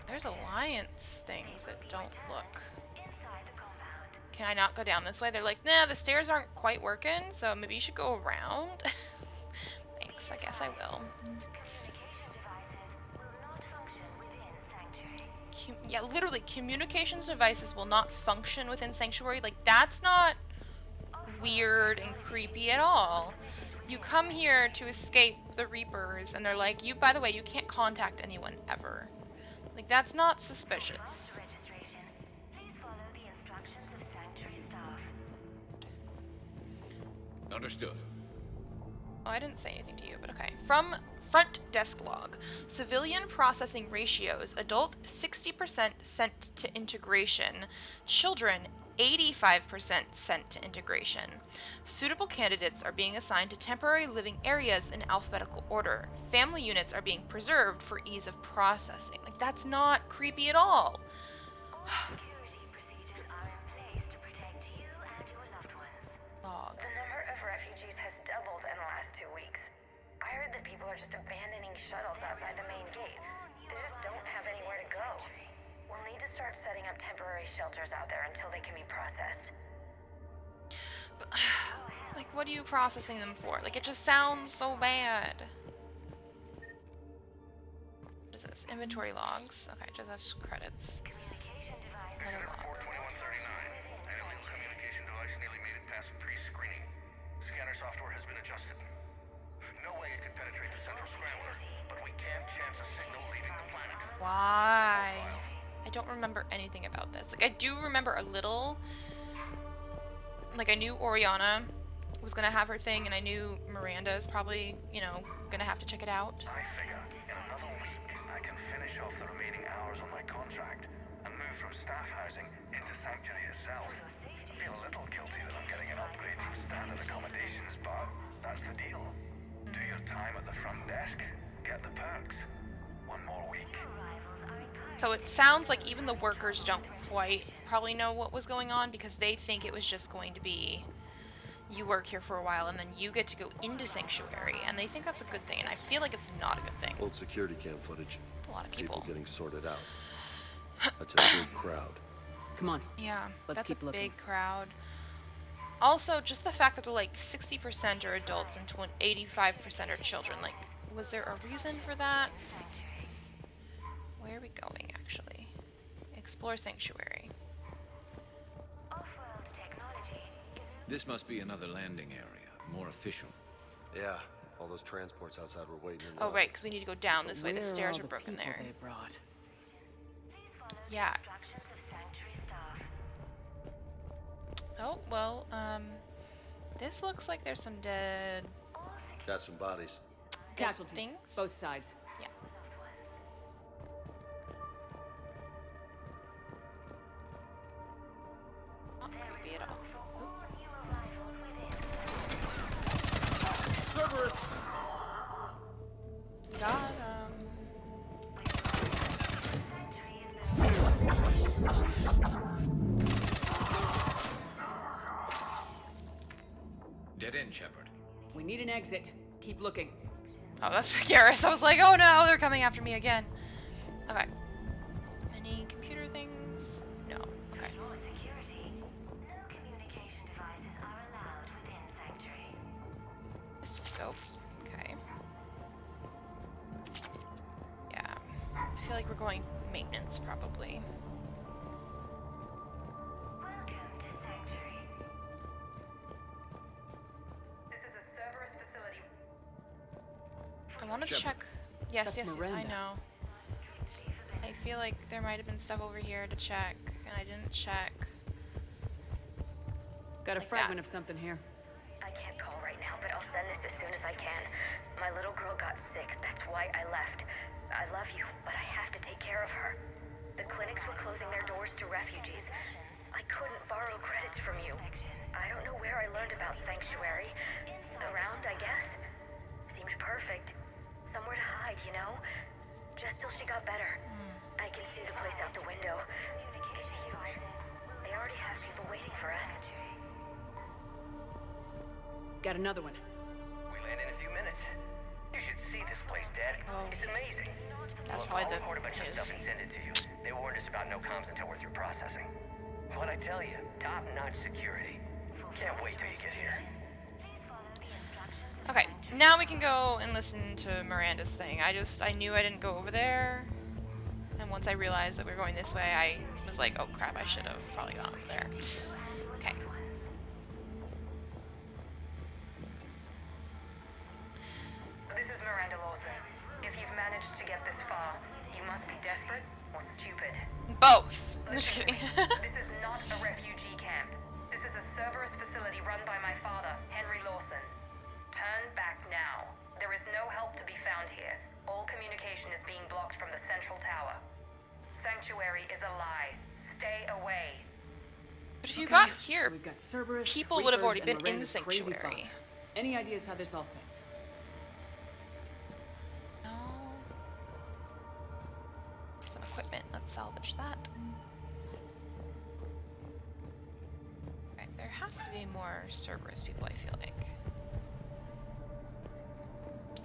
There's alliance things that don't look. Can I not go down this way? They're like, nah, the stairs aren't quite working, so maybe you should go around. Thanks, I guess I will. Yeah, literally, communications devices will not function within Sanctuary. Like, that's not weird and creepy at all. You come here to escape the Reapers, and they're like, you, by the way, you can't contact anyone ever. Like, that's not suspicious. Understood. Oh, I didn't say anything to you, but okay. From front desk log. Civilian processing ratios. Adult 60% sent to integration. Children 85% sent to integration. Suitable candidates are being assigned to temporary living areas in alphabetical order. Family units are being preserved for ease of processing. Like, that's not creepy at all. Log. The number of refugees has doubled in the last 2 weeks. I heard that people are just abandoning shuttles outside the main gate. They just don't have anywhere to go. We'll need to start setting up temporary shelters out there until they can be processed. But, like, what are you processing them for? Like, it just sounds so bad. What is this? Inventory logs. Okay, just that's credits. Another log. 2139. An illegal communication device nearly made it past pre-screening. Scanner software has been adjusted. No way it could penetrate the central scrambler, but we can't chance a signal leaving the planet. Why? I don't remember anything about this. Like, I do remember a little. Like, I knew Oriana was gonna have her thing, and I knew Miranda is probably, you know, gonna have to check it out. I figure in another week I can finish off the remaining hours on my contract and move from staff housing into Sanctuary itself. I feel a little guilty that I'm getting an upgrade from standard accommodations, but that's the deal. Do your time at the front desk, get the perks. One more week. So it sounds like even the workers don't quite probably know what was going on, because they think it was just going to be, you work here for a while and then you get to go into Sanctuary, and they think that's a good thing, and I feel like it's not a good thing. Old security cam footage. A lot of people getting sorted out. That's a big crowd. Come on. Yeah, Let's that's keep a looking. big crowd. Also, just the fact that like 60% are adults and 85% are children. Like, was there a reason for that? Where are we going, actually? Explore Sanctuary. This must be another landing area, more official. Yeah, all those transports outside were waiting in Oh, line. right, because we need to go down this way. The Where stairs all are the broken people there. they brought? Yeah. Oh, well, this looks like there's some dead... Got some bodies. Casualties. Things? Both sides. Yeah. Not creepy at all. Cerberus! Got Dead end, Shepard. We need an exit. Keep looking. Oh, that's Garrus. I was like, oh no, they're coming after me again. Okay. Any computer things? No. Okay. Scope. Okay. Yeah. I feel like we're going maintenance, probably. I want to check. Yes, That's yes, yes, I Miranda. know. I feel like there might have been stuff over here to check, and I didn't check. Got a Like fragment that. of something here. I can't call right now, but I'll send this as soon as I can. My little girl got sick. That's why I left. I love you, but I have to take care of her. The clinics were closing their doors to refugees. I couldn't borrow credits from you. I don't know where I learned about Sanctuary. Around, I guess. Seemed perfect. Somewhere to hide, you know? Just till she got better. I can see the place out the window. It's huge. They already have people waiting for us. Got another one. We land in a few minutes. You should see this place, Dad. Oh. It's amazing. That's Look, why I'll the record a bunch of stuff and send it to you. They warned us about no comms until we're through processing. What'd I tell you? Top-notch security. Can't wait till you get here. Okay, now we can go and listen to Miranda's thing. I knew I didn't go over there, and once I realized that we were going this way, I was like, oh crap, I should have probably gone over there. Okay. This is Miranda Lawson. If you've managed to get this far, you must be desperate or stupid. Both. I'm just Listen to kidding. me. This is not a refugee camp. This is a Cerberus facility run by my father, Henry Lawson. Turn back now. There is no help to be found here. All communication is being blocked from the central tower. Sanctuary is a lie. Stay away. But if you got So here, we've got Cerberus, people would have already Reapers, been and in Miranda's crazy Sanctuary. father. Any ideas how this all fits? No. Some equipment. Let's salvage that. Okay, there has to be more Cerberus people, I feel like.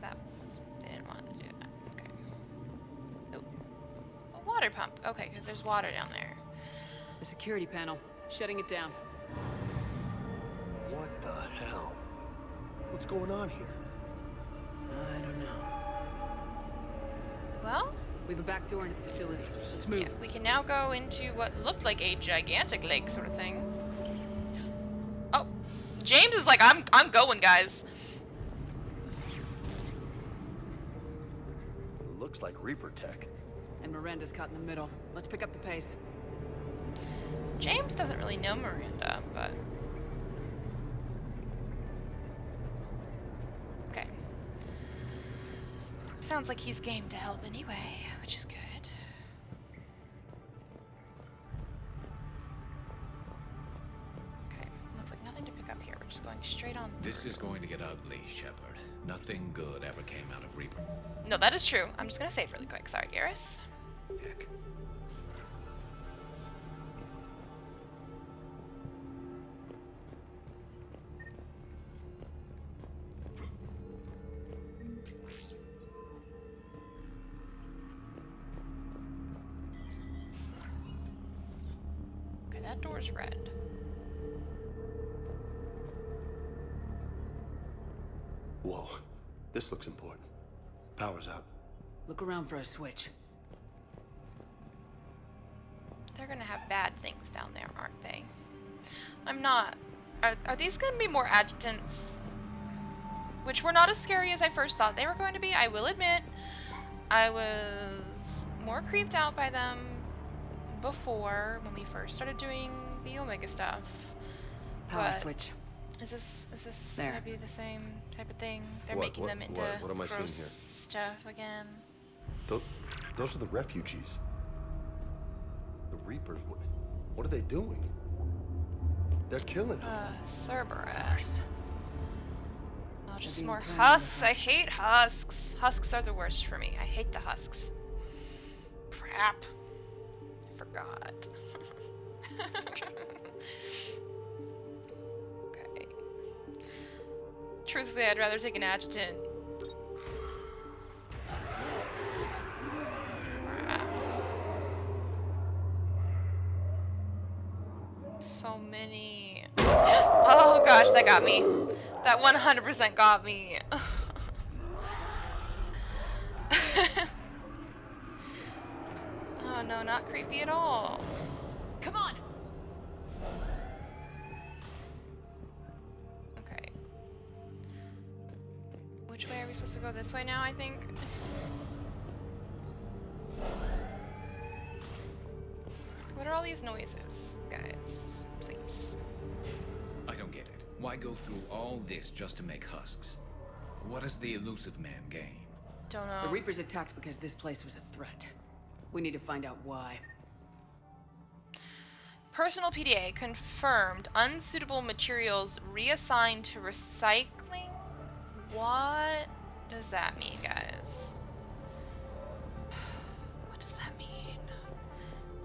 That was... They didn't want to do that. Okay. Oh. A water pump. Okay, because there's water down there. The security panel. Shutting it down. What the hell? What's going on here? I don't know. Well, We have a back door into the facility. Let's move. yeah, we can now go into what looked like a gigantic lake sort of thing. Oh, James is like, I'm going, guys. Looks like Reaper tech. And Miranda's caught in the middle. Let's pick up the pace. James doesn't really know Miranda, but... Okay. Sounds like he's game to help anyway, which is good. Okay, looks like nothing to pick up here. We're just going straight on This through. is going to get ugly, Shepard. Nothing good ever came out of Reaper. No, that is true. I'm just gonna save really quick. Sorry, Garrus. Heck. That door's red. Whoa. This looks important. Power's out. Look around for a switch. They're gonna have bad things down there, aren't they? I'm not. Are these gonna be more adjutants? Which were not as scary as I first thought they were going to be, I will admit. I was more creeped out by them before, when we first started doing the Omega stuff. Power switch. Is this There. gonna be the same type of thing? They're What- making what- them into what am I seeing gross here? stuff again. Those are the refugees. The Reapers. What are they doing? They're killing them. Cerberus. Oh, just being more turned into husks. I husks. hate husks. Husks are the worst for me. I hate the husks. Crap. I forgot. Okay. Truthfully, I'd rather take an adjutant. So many. Oh gosh, that got me. That 100% got me. Oh no, not creepy at all. Come on. Okay. Which way are we supposed to go? This way now, I think? What are all these noises, guys? Please. I don't get it. Why go through all this just to make husks? What does the elusive man gain? Don't know. The Reapers attacked because this place was a threat. We need to find out why. Personal PDA confirmed. Unsuitable materials reassigned to recycling? What does that mean, guys? What does that mean?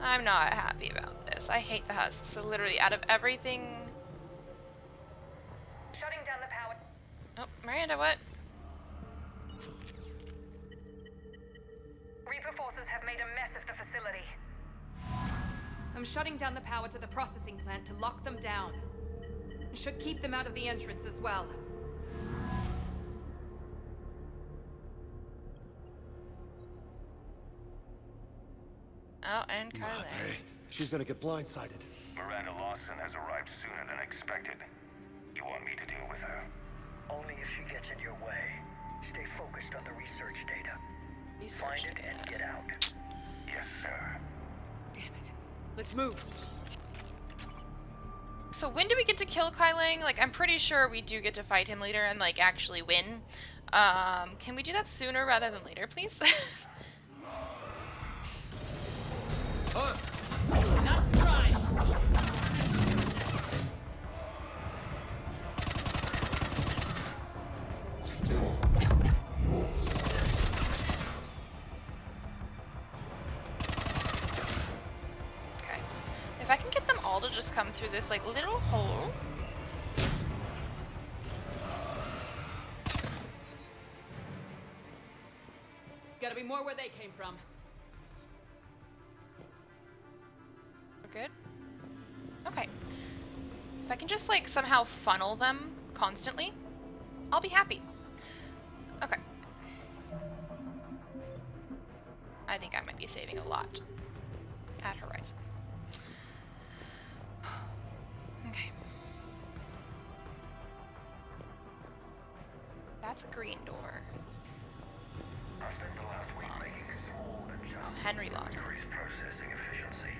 I'm not happy about this. I hate the husks. So literally, out of everything... Shutting down the power. Oh, Miranda, what? Reaper forces have made a mess of the facility. I'm shutting down the power to the processing plant to lock them down. Should keep them out of the entrance as well. Oh, and Kylie. She's gonna get blindsided. Miranda Lawson has arrived sooner than expected. You want me to deal with her? Only if she gets in your way. Stay focused on the research data. Find it and get out. Yes, sir. Damn it. Let's move. So when do we get to kill Kai Lang? Like, I'm pretty sure we do get to fight him later and, like, actually win. Can we do that sooner rather than later, please? Not surprised. Okay. If I can get them all to just come through this, like, little hole. Gotta be more where they came from. We're good? Okay. If I can just, like, somehow funnel them constantly, I'll be happy. Okay. I think I might be saving a lot at Horizon. Okay. That's a green door. I spent the last week making small adjustments Henry to Lawson. Mercury's processing efficiency.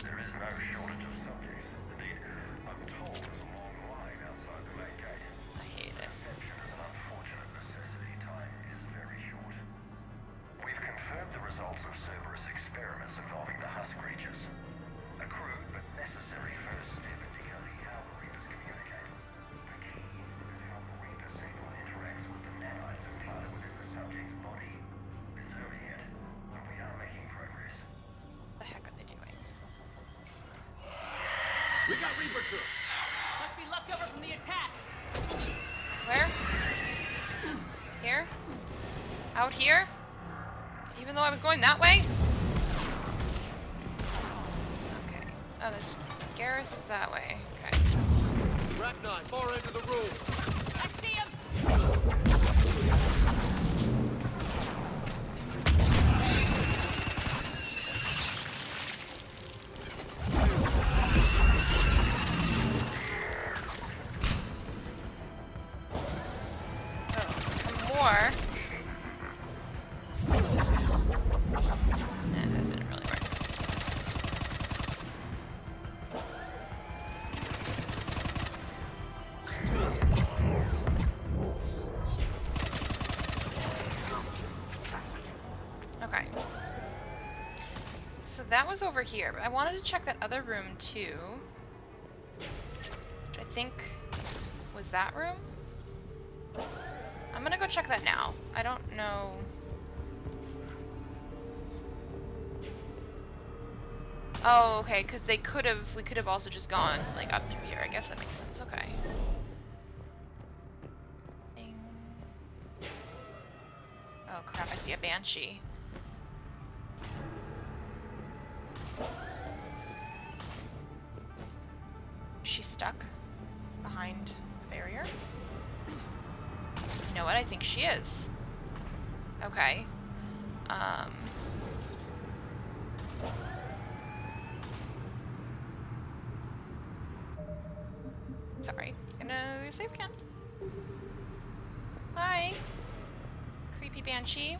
There is no shortage of subjects. Indeed, I'm told there's a long line outside the main gate. I hate it. Reception is an unfortunate necessity. Time is very short. We've confirmed the results of Cerberus experiments involving the husk creatures. A crude but necessary first step in decoding how the Reapers communicate. The key is how the Reaper signal interacts with the nanites implanted within the subject's body. It's early yet, but we are making progress. What the heck are they doing? We got Reaper troops. Must be left over from the attack. Where? Here? Out here? Even though I was going that way? Okay. Oh, there's Garrus is that way. Okay. Ragnar, far end of the room. I see him! More. That didn't really work. Okay. So that was over here, but I wanted to check that other room too. Which I think was that room? I'm gonna go check that now. I don't know. Oh, okay, because we could have also just gone, like, up through here. I guess that makes sense. Okay. Ding. Oh, crap, I see a banshee. She's stuck behind the barrier. You know what? I think she is. Okay. Sorry. Gonna save again. Hi. Creepy banshee.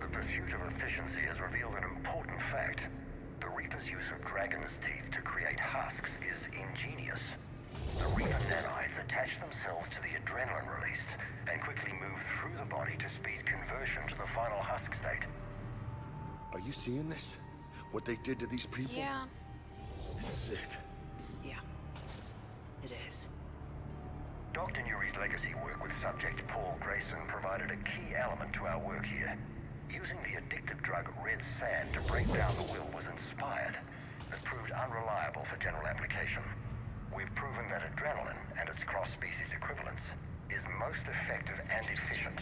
The pursuit of efficiency has revealed an important fact. The Reaper's use of dragon's teeth to create husks is ingenious. The Reaper nanites attach themselves to the adrenaline released and quickly move through the body to speed conversion to the final husk state. Are you seeing this? What they did to these people? Yeah. It's sick. Yeah. It is. Dr. Nuri's legacy work with subject Paul Grayson provided a key element to our work here. Using the addictive drug red sand to break down the will was inspired, but proved unreliable for general application. We've proven that adrenaline and its cross-species equivalents is most effective and efficient.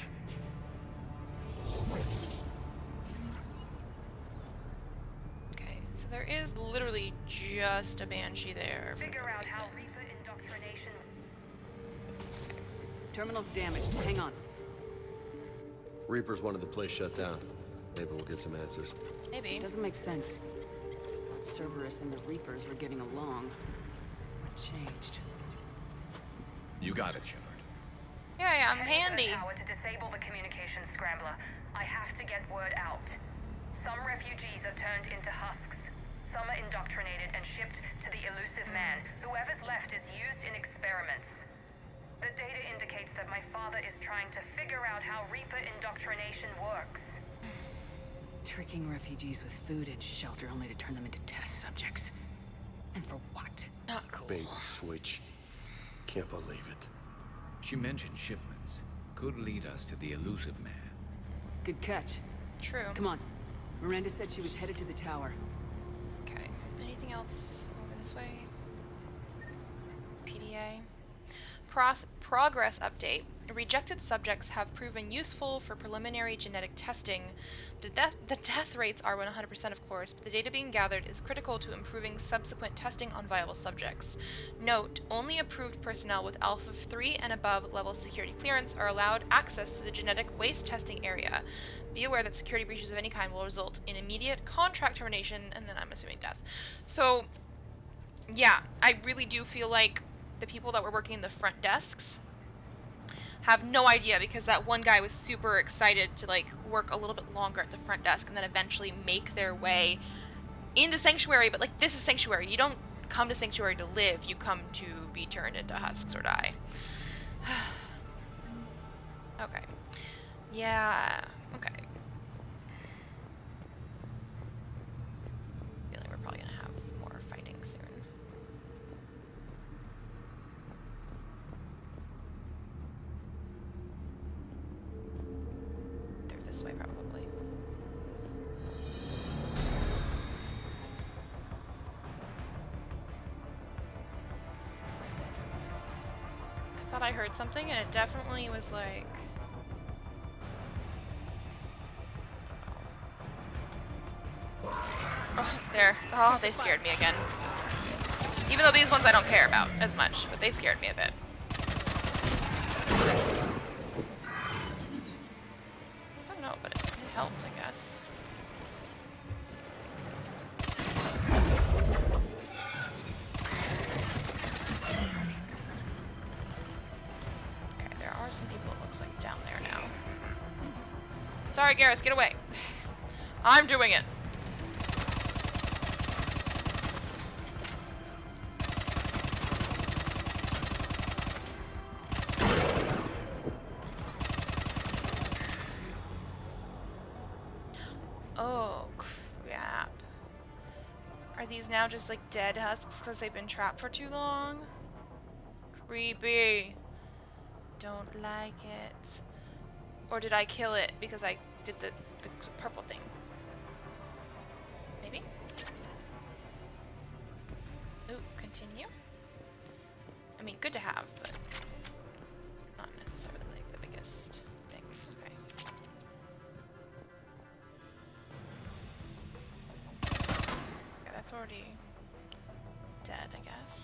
Okay, so there is literally just a banshee there. Figure out how Reaper indoctrination... Terminal's damaged. Hang on. Reapers wanted the place shut down. Maybe we'll get some answers. Maybe. Doesn't make sense. Thought Cerberus and the Reapers were getting along. What changed? You got it, Shepard. Yeah, I'm Heading to handy. the tower to disable the communications scrambler. I have to get word out. Some refugees are turned into husks. Some are indoctrinated and shipped to the elusive man. Whoever's left is used in experiments. The data indicates that my father is trying to figure out how Reaper indoctrination works. Tricking refugees with food and shelter only to turn them into test subjects. And for what? Not cool. Bait and switch. Can't believe it. She mentioned shipments. Could lead us to the elusive man. Good catch. True. Come on. Miranda said she was headed to the tower. Okay. Anything else over this way? PDA. Progress update. Rejected subjects have proven useful for preliminary genetic testing. The death rates are 100% of course, but the data being gathered is critical to improving subsequent testing on viable subjects. Note, only approved personnel with Alpha 3 and above level security clearance are allowed access to the genetic waste testing area. Be aware that security breaches of any kind will result in immediate contract termination, and then I'm assuming death. So, yeah, I really do feel like the people that were working in the front desks have no idea, because that one guy was super excited to like work a little bit longer at the front desk and then eventually make their way into Sanctuary. But like, this is Sanctuary. You don't come to Sanctuary to live. You come to be turned into husks or die. Okay. Yeah. Okay. Feeling we're probably gonna have more fighting soon. This way, probably. I thought I heard something, and it definitely was like... There. Oh, they scared me again. Even though these ones I don't care about as much, but they scared me a bit. I don't know, but it helped, I guess. Okay, there are some people, it looks like, down there now. Sorry, Garrus, get away. I'm doing it. Oh, crap. Are these now just like dead husks because they've been trapped for too long? Creepy. Don't like it. Or did I kill it because I did the purple thing? Maybe? Ooh, continue. I mean, good to have, but not necessarily like the biggest thing. Okay. Yeah, that's already dead, I guess.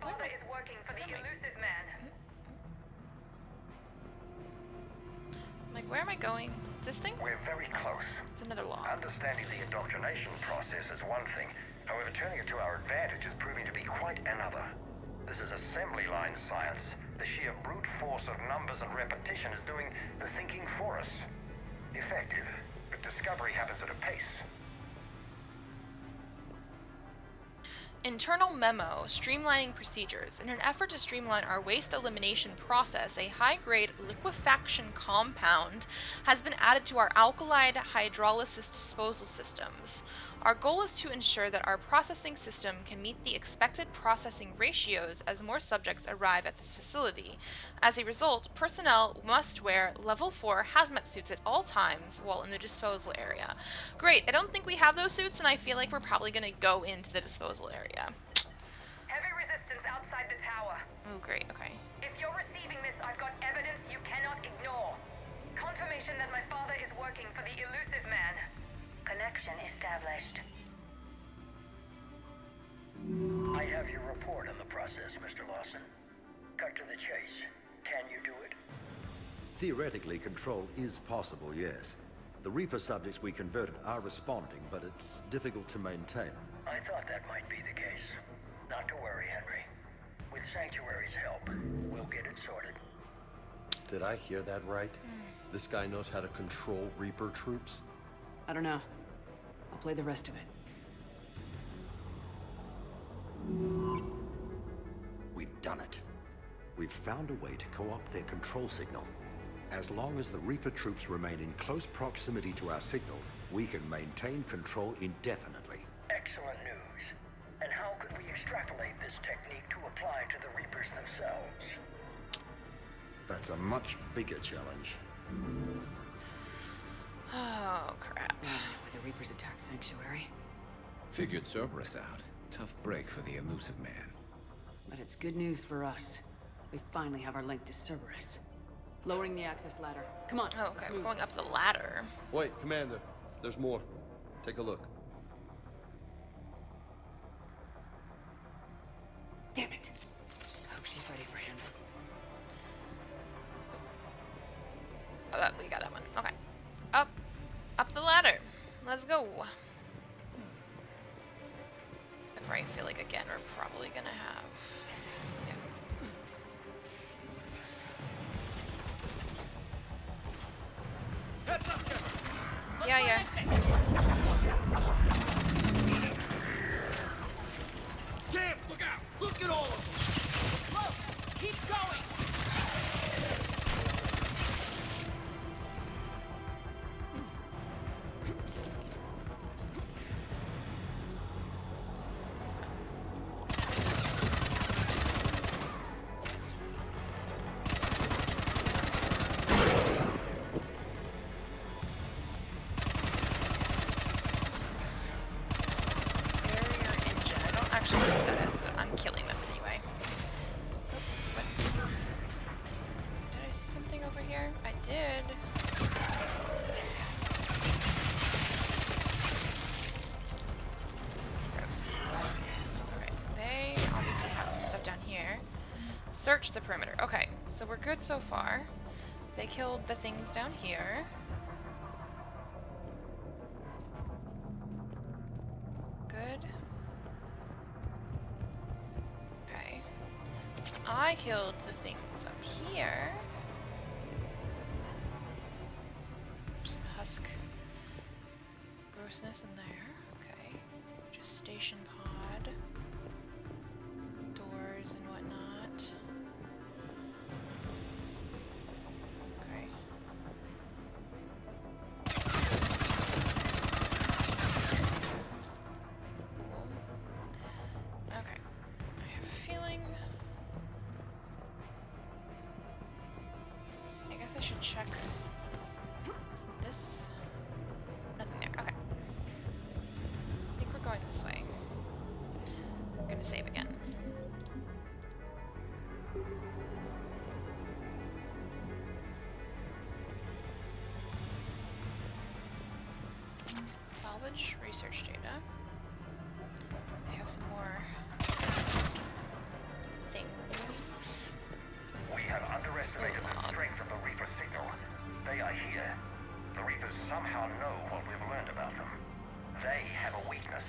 Father is working for the elusive man. Like, where am I going? This thing? We're very close. It's another log. Understanding the indoctrination process is one thing. However, turning it to our advantage is proving to be quite another. This is assembly line science. The sheer brute force of numbers and repetition is doing the thinking for us. Effective, but discovery happens at a pace. Internal memo, streamlining procedures. In an effort to streamline our waste elimination process, a high-grade liquefaction compound has been added to our alkali hydrolysis disposal systems. Our goal is to ensure that our processing system can meet the expected processing ratios as more subjects arrive at this facility. As a result, personnel must wear level 4 hazmat suits at all times while in the disposal area. Great, I don't think we have those suits, and I feel like we're probably going to go into the disposal area. Heavy resistance outside the tower. Oh, great, okay. If you're receiving this, I've got evidence you cannot ignore. Confirmation that my father is working for the elusive man. Connection established. I have your report on the process, Mr. Lawson. Cut to the chase. Can you do it? Theoretically, control is possible, yes. The Reaper subjects we converted are responding, but it's difficult to maintain. I thought that might be the case. Not to worry, Henry. With Sanctuary's help, we'll get it sorted. Did I hear that right? This guy knows how to control Reaper troops? I don't know. I'll play the rest of it. We've done it. We've found a way to co-opt their control signal. As long as the Reaper troops remain in close proximity to our signal, we can maintain control indefinitely. Excellent news. And how could we extrapolate this technique to apply to the Reapers themselves? That's a much bigger challenge. Oh, crap. I don't know why the Reapers attacked Sanctuary. Figured Cerberus out. Tough break for the elusive man. But it's good news for us. We finally have our link to Cerberus. Lowering the access ladder. Come on. Oh, okay, we're going up the ladder. Wait, Commander. There's more. Take a look. Damn it. Hope she's ready for him. Oh, we got that one. Okay. Up the ladder. Let's go. I feel like, again, we're probably gonna have... Heads up, Trevor. Yeah. Damn, look out! Look at all of them! Look! Keep going! search the perimeter. Okay, so we're good so far. They killed the things down here. Good. Okay. I killed the things up here. Some husk grossness in there. Okay. Just station pod. Doors and whatnot. Okay. Okay. I have a feeling. I guess I should check this. Nothing there. Okay. I think we're going this way. I'm gonna save again. Salvage research data. I have some more things. We have underestimated the strength of the Reaper signal. They are here. The Reapers somehow know what we've learned about them. They have a weakness.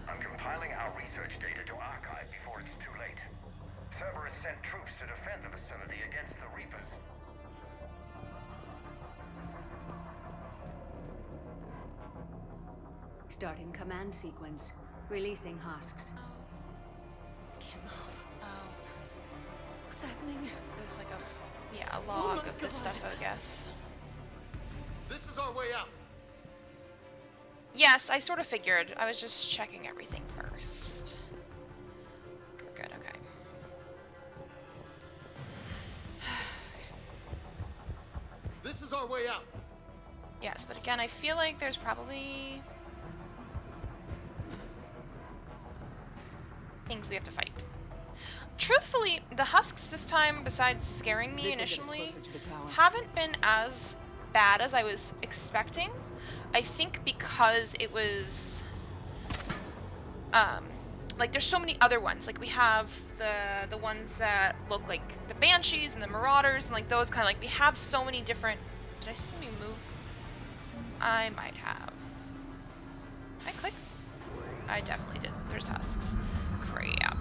I'm compiling our research data to archive before it's too late. Cerberus sent troops to defend the facility against the Reapers. Starting command sequence. Releasing husks. I can't move. Oh. What's happening? There's like a log of this stuff, I guess. This is our way out. Yes, I sort of figured. I was just checking everything first. We're good, okay. This is our way out. Yes, but again, I feel like there's probably things we have to fight. Truthfully, the husks this time, besides scaring me initially, haven't been as bad as I was expecting. I think because it was, like there's so many other ones. Like we have the ones that look like the Banshees and the Marauders and like those kind of like, we have so many different, did I see something move? I might have. I clicked? I definitely didn't. There's husks. Crap.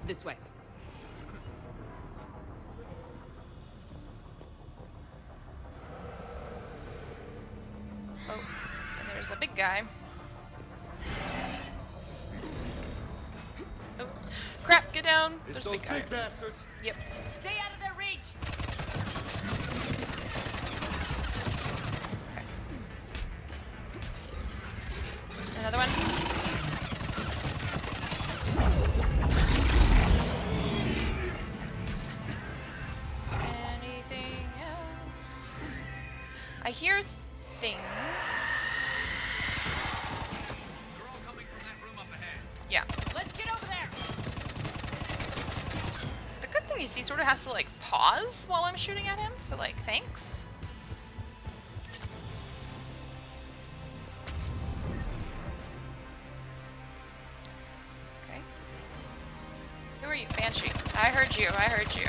This way. Oh, and there's a big guy. Oh, crap, get down. There's a big guy. Bastards. Yep. Stay out of their reach! Okay. Another one. Anything else? I hear things. They're all coming from that room up ahead. Yeah. Let's get over there! The good thing is he sort of has to like pause while I'm shooting at him, so like thanks. Okay. Who are you? Banshee. I heard you, I heard you.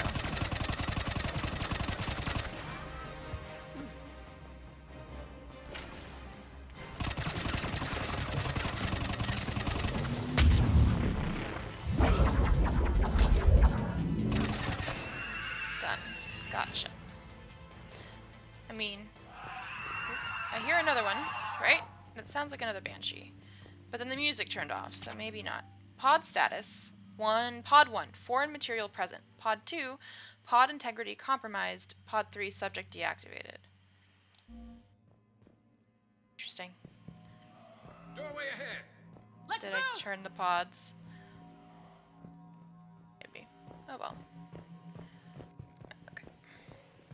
Done. Gotcha. I mean, I hear another one, right? That sounds like another Banshee. But then the music turned off, so maybe not. Pod status. Pod 1, foreign material present. Pod 2, pod integrity compromised. Pod 3, subject deactivated. Interesting. Doorway ahead. Let's Did move! I turn the pods? Maybe. Oh well. Okay.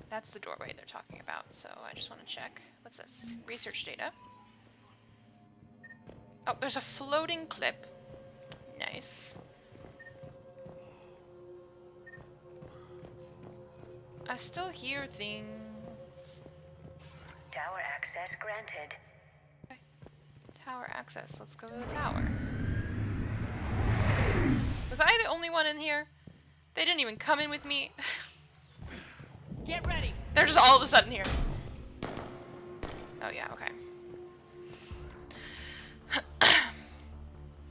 That's the doorway they're talking about, so I just want to check. What's this? Research data. Oh, there's a floating clip. Nice. I still hear things. Tower access Access granted. Okay. Tower access. Let's go to the tower. Was I the only one in here? They didn't even come in with me. Get ready. They're just all of a sudden here. Oh yeah, okay.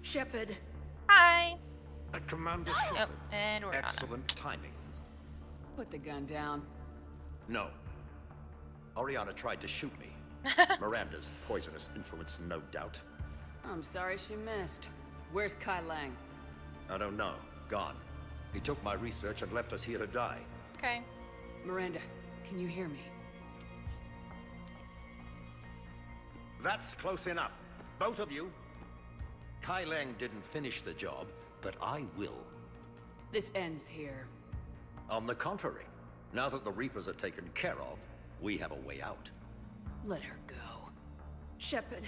Shepard. Hi. Commander Oh, Shepard. and we're on. Excellent timing. Put the gun down. No. Oriana tried to shoot me. Miranda's poisonous influence, no doubt. I'm sorry she missed. Where's Kai Lang? I don't know. Gone. He took my research and left us here to die. Okay. Miranda, can you hear me? That's close enough. Both of you. Kai Lang didn't finish the job, but I will. This ends here. On the contrary, now that the Reapers are taken care of, we have a way out. Let her go. Shepard,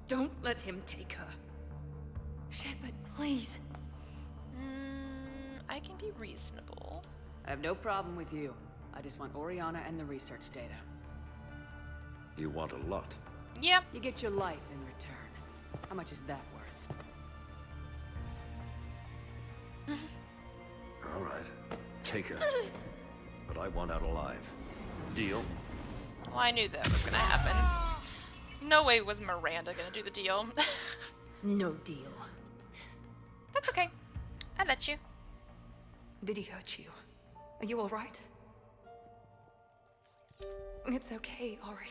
don't let him take her. Shepard, please. I can be reasonable. I have no problem with you. I just want Oriana and the research data. You want a lot. Yep. You get your life in return. How much is that worth? All right. Take her. But I want out alive. Deal? Well, I knew that was gonna happen. No way was Miranda gonna do the deal. No deal. That's okay. I let you. Did he hurt you? Are you alright? It's okay, Ori.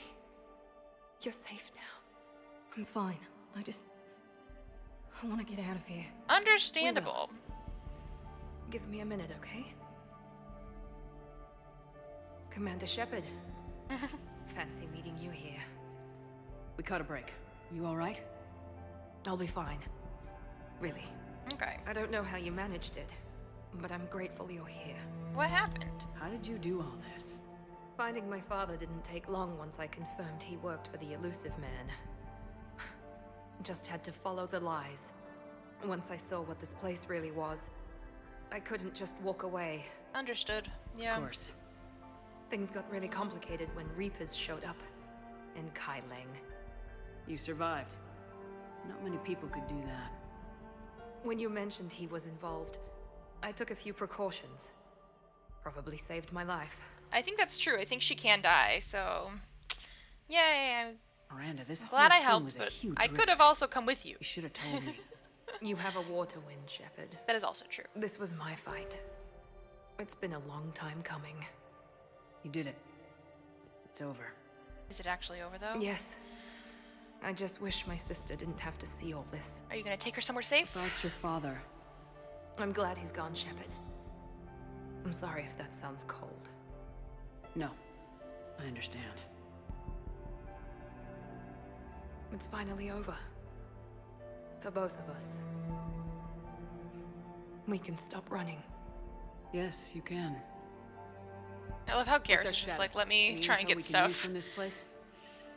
You're safe now. I'm fine. I want to get out of here. Understandable. Give me a minute, okay? Commander Shepard. Fancy meeting you here. We caught a break. You alright? I'll be fine. Really. Okay. I don't know how you managed it, but I'm grateful you're here. What happened? How did you do all this? Finding my father didn't take long once I confirmed he worked for the Elusive Man. Just had to follow the lies. Once I saw what this place really was, I couldn't just walk away. Understood. Yeah. Of course. Things got really complicated when Reapers showed up. And Kai Lang. You survived. Not many people could do that. When you mentioned he was involved, I took a few precautions. Probably saved my life. I think that's true. I think she can die, so... Yay! Miranda, this I'm glad I whole thing helped, was a but huge I could risk. have also come with you. You should have told me. You have a war to win, Shepard. That is also true. This was my fight. It's been a long time coming. You did it. It's over. Is it actually over, though? Yes. I just wish my sister didn't have to see all this. Are you gonna take her somewhere safe? That's your father. I'm glad he's gone, Shepard. I'm sorry if that sounds cold. No. I understand. It's finally over. For both of us. We can stop running. Yes, you can. I love how What's Garrett's our just status? like, let me Any try and intel get we can stuff. use from this place?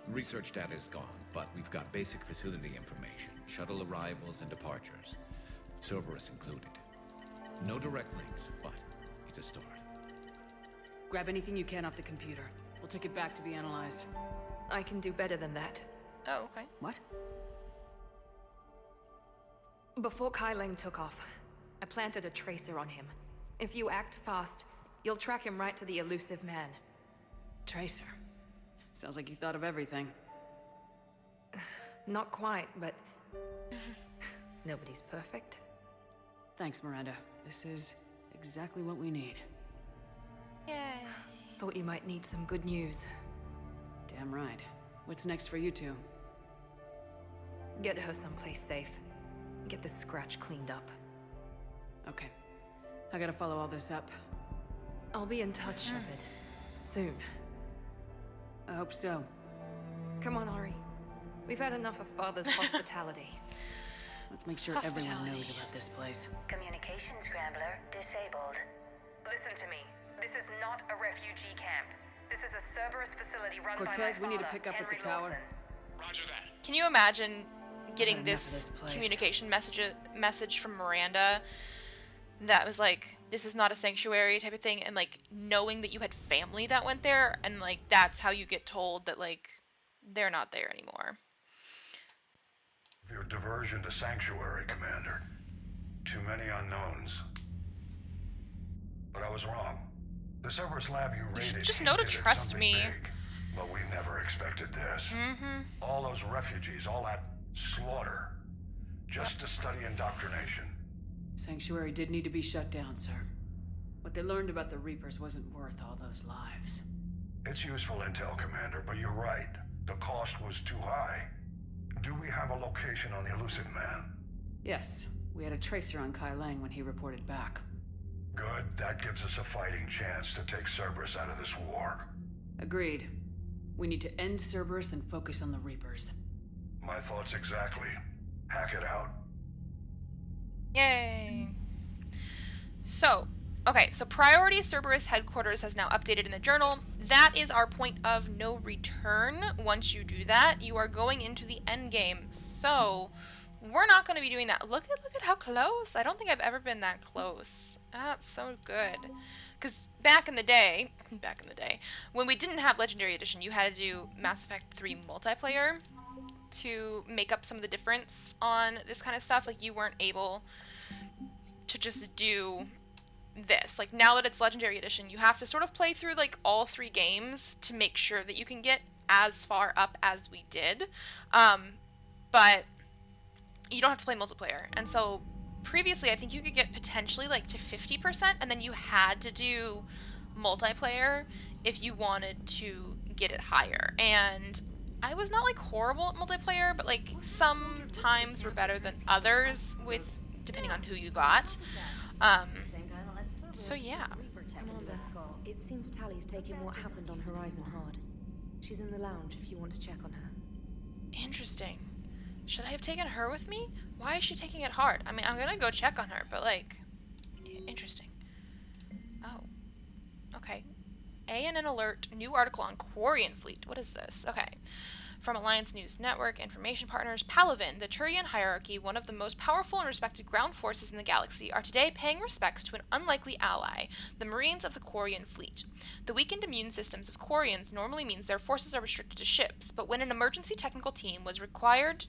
Research data is gone, but we've got basic facility information, shuttle arrivals and departures, Cerberus included. No direct links, but it's a start. Grab anything you can off the computer. We'll take it back to be analyzed. I can do better than that. Oh, okay. What? Before Kai Lang took off, I planted a tracer on him. If you act fast, you'll track him right to the Elusive Man. Tracer. Sounds like you thought of everything. Not quite, but... nobody's perfect. Thanks, Miranda. This is exactly what we need. Yay. Thought you might need some good news. Damn right. What's next for you two? Get her someplace safe. Get this scratch cleaned up. Okay. I gotta follow all this up. I'll be in touch, Shepard. Soon. I hope so. Come on, Ori. We've had enough of Father's hospitality. Let's make sure everyone knows about this place. Communication scrambler disabled. Listen to me. This is not a refugee camp. This is a Cerberus facility run by my Cortez, we need to father, pick up at Henry the tower. Lawson. Roger that. Can you imagine getting I've had enough of this this place. communication message from Miranda that was like, this is not a sanctuary type of thing, and like knowing that you had family that went there, and like that's how you get told that like they're not there anymore. Your diversion to Sanctuary, Commander. Too many unknowns. But I was wrong. The Cerberus lab you raided just know to hinted at trust something me. big, but we never expected this. All those refugees, all that slaughter, just to study indoctrination. Sanctuary did need to be shut down, sir. What they learned about the Reapers wasn't worth all those lives. It's useful intel, Commander, but you're right. The cost was too high. Do we have a location on the elusive man? Yes, we had a tracer on Kai Lang when he reported back. Good, that gives us a fighting chance to take Cerberus out of this war. Agreed. We need to end Cerberus and focus on the Reapers. My thoughts exactly. Hack it out. Yay. So, okay, so Priority Cerberus Headquarters has now updated in the journal. That is our point of no return. Once you do that, you are going into the end game. So, we're not going to be doing that. Look at how close. I don't think I've ever been that close. That's so good. Because back in the day, when we didn't have Legendary Edition, you had to do Mass Effect 3 multiplayer to make up some of the difference on this kind of stuff. Like, you weren't able to just do this. Like, now that it's Legendary Edition, you have to sort of play through like all 3 games to make sure that you can get as far up as we did. But you don't have to play multiplayer. And so previously I think you could get potentially like to 50%, and then you had to do multiplayer if you wanted to get it higher. And I was not like horrible at multiplayer, but like some times were better than others with depending on who you got. So yeah. Commander, it seems Tally's taking what happened on Horizon hard. She's in the lounge if you want to check on her. Interesting. Should I have taken her with me? Why is she taking it hard? I mean, I'm gonna go check on her, but like, interesting. Oh, okay. ANN alert, new article on Quarian fleet. What is this? Okay. From Alliance News Network, information partners, Palaven, the Turian hierarchy, one of the most powerful and respected ground forces in the galaxy, are today paying respects to an unlikely ally, the Marines of the Quarian fleet. The weakened immune systems of Quarians normally means their forces are restricted to ships, but when an emergency technical team was required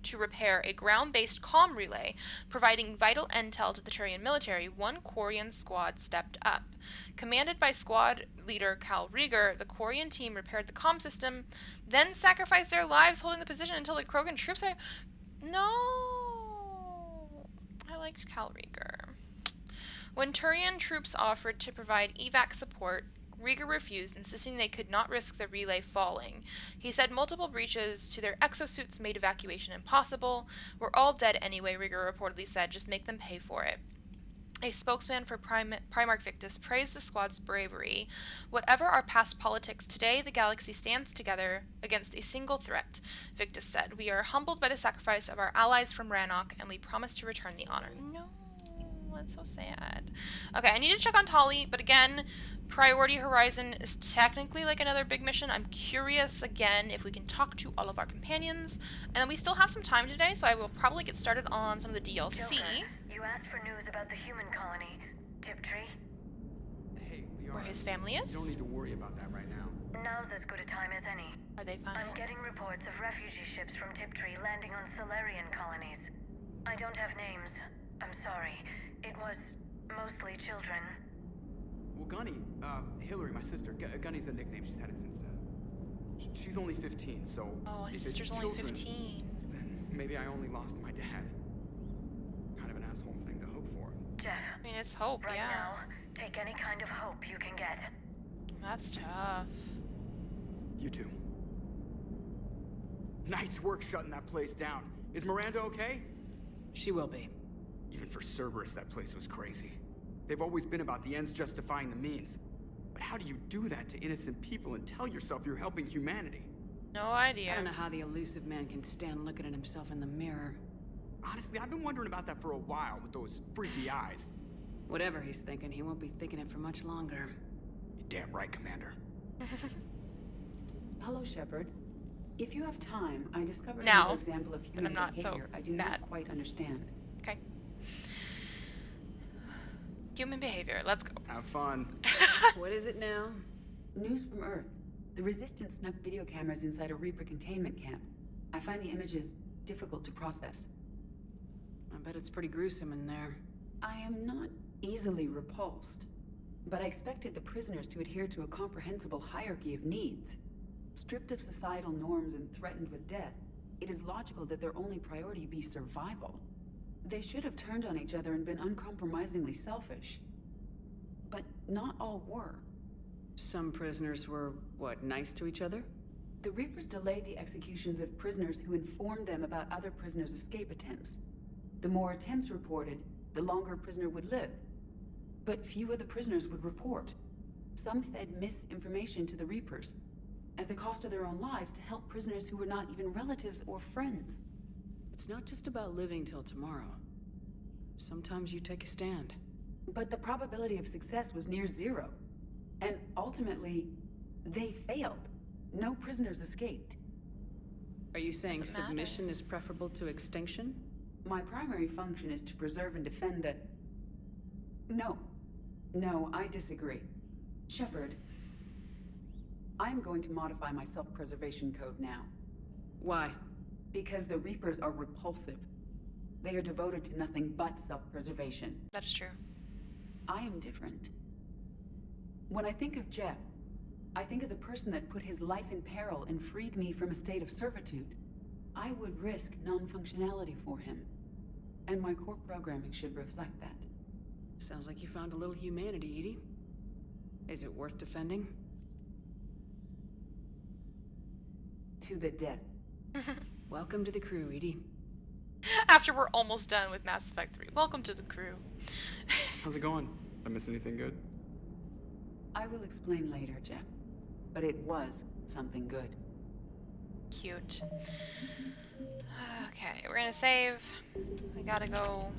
to repair a ground-based comm relay, providing vital intel to the Turian military, one Quarian squad stepped up. Commanded by squad leader Cal Rieger, the Quarian team repaired the comm system, then sacrificed their lives holding the position until the Krogan troops had... No! I liked Cal Rieger. When Turian troops offered to provide evac support, Rieger refused, insisting they could not risk the relay falling. He said multiple breaches to their exosuits made evacuation impossible. We're all dead anyway, Rieger reportedly said. Just make them pay for it. A spokesman for Primarch Victus praised the squad's bravery. Whatever our past politics, today the galaxy stands together against a single threat, Victus said. We are humbled by the sacrifice of our allies from Rannoch, and we promise to return the honor. No, that's so sad. Okay, I need to check on Tali, but again, Priority Horizon is technically like another big mission. I'm curious again if we can talk to all of our companions, and we still have some time today, so I will probably get started on some of the DLC. Joker, you asked for news about the human colony, Tiptree. Hey, Liara, where his family is? You don't need to worry about that right now. Now's as good a time as any. Are they fine? I'm getting reports of refugee ships from Tiptree landing on Solarian colonies. I don't have names. I'm sorry. It was mostly children. Well, Gunny, Hillary, my sister, Gunny's a nickname. She's had it since, she's only 15, so... Oh, his if sister's it's only children, 15. Then maybe I only lost my dad. Kind of an asshole thing to hope for. Jeff. I mean, it's hope, right yeah. now, take any kind of hope you can get. That's tough. You too. Nice work shutting that place down. Is Miranda okay? She will be. Even for Cerberus, that place was crazy. They've always been about the ends justifying the means. But how do you do that to innocent people and tell yourself you're helping humanity? No idea. I don't know how the elusive man can stand looking at himself in the mirror. Honestly, I've been wondering about that for a while with those freaky eyes. Whatever he's thinking, he won't be thinking it for much longer. You're damn right, Commander. Hello, Shepard. If you have time, I discovered now, another example of human behavior I do not quite understand. Okay. Human behavior, let's go. Have fun. What is it now? News from Earth. The Resistance snuck video cameras inside a Reaper containment camp. I find the images difficult to process. I bet it's pretty gruesome in there. I am not easily repulsed, but I expected the prisoners to adhere to a comprehensible hierarchy of needs. Stripped of societal norms and threatened with death, it is logical that their only priority be survival. They should have turned on each other and been uncompromisingly selfish. But not all were. Some prisoners were, what, nice to each other? The Reapers delayed the executions of prisoners who informed them about other prisoners' escape attempts. The more attempts reported, the longer a prisoner would live. But few of the prisoners would report. Some fed misinformation to the Reapers, at the cost of their own lives, to help prisoners who were not even relatives or friends. It's not just about living till tomorrow. Sometimes you take a stand. But the probability of success was near zero. And ultimately, they failed. No prisoners escaped. Are you saying submission is preferable to extinction? My primary function is to preserve and defend the... No, I disagree. Shepard, I'm going to modify my self-preservation code now. Why? Because the Reapers are repulsive. They are devoted to nothing but self-preservation. That's true. I am different. When I think of Jeff, I think of the person that put his life in peril and freed me from a state of servitude. I would risk non-functionality for him. And my core programming should reflect that. Sounds like you found a little humanity, Edie. Is it worth defending? To the death. Welcome to the crew, Edie. After we're almost done with Mass Effect 3. Welcome to the crew. How's it going? I miss anything good? I will explain later, Jeff. But it was something good. Cute. Okay, we're gonna save. We gotta go...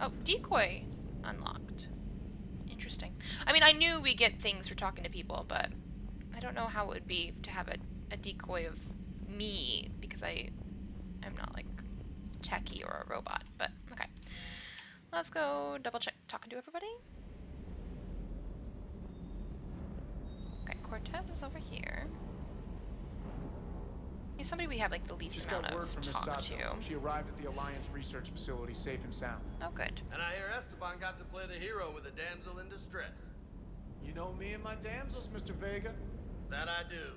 Oh, decoy unlocked. Interesting. I mean, I knew we get things for talking to people, but I don't know how it would be to have a decoy of me, because I'm not like techie or a robot, but okay. Let's go double check talking to everybody. Okay, Cortez is over here. He's somebody we have like the least amount of talk to. She arrived at the Alliance research facility safe and sound. Oh, good. And I hear Esteban got to play the hero with a damsel in distress. You know me and my damsels, Mr. Vega. That I do.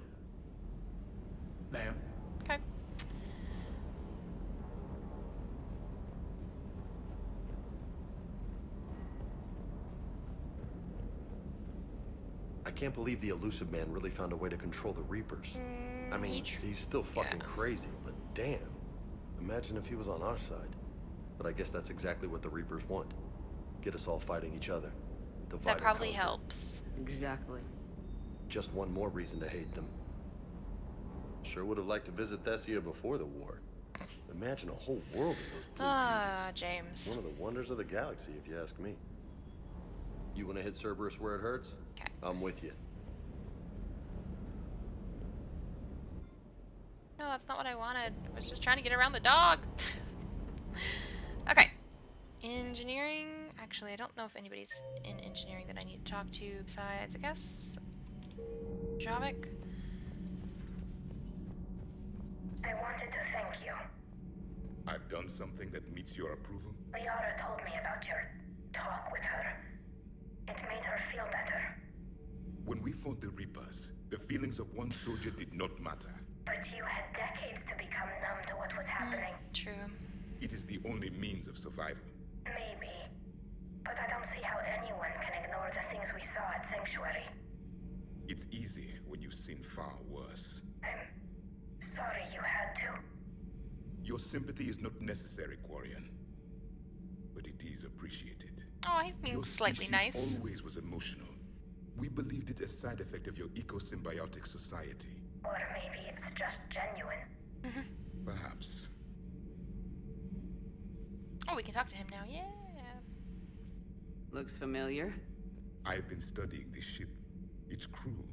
Ma'am. Okay. I can't believe the elusive man really found a way to control the Reapers. I mean, he's still fucking crazy, but damn. Imagine if he was on our side. But I guess that's exactly what the Reapers want. Get us all fighting each other. Divide That and probably conquer. helps. Exactly. Just one more reason to hate them. Sure would have liked to visit Thessia before the war. Imagine a whole world of those blue beauties. James. One of the wonders of the galaxy, if you ask me. You want to hit Cerberus where it hurts? Okay. I'm with you. No, that's not what I wanted. I was just trying to get around the dog. Okay. Engineering. Actually, I don't know if anybody's in engineering that I need to talk to besides, I guess, Javik. I wanted to thank you. I've done something that meets your approval? Liara told me about your talk with her. It made her feel better. When we fought the Reapers, the feelings of one soldier did not matter. But you had decades to become numb to what was happening. True. It is the only means of survival. Maybe. But I don't see how anyone can ignore the things we saw at Sanctuary. It's easy when you've seen far worse. I'm sorry you had to. Your sympathy is not necessary, Quarian. But it is appreciated. Oh, he's being slightly nice. Your species always was emotional. We believed it a side effect of your eco-symbiotic society. Or maybe it's just genuine. Perhaps. Oh, we can talk to him now. Yeah. Looks familiar. I've been studying this ship. Its crew.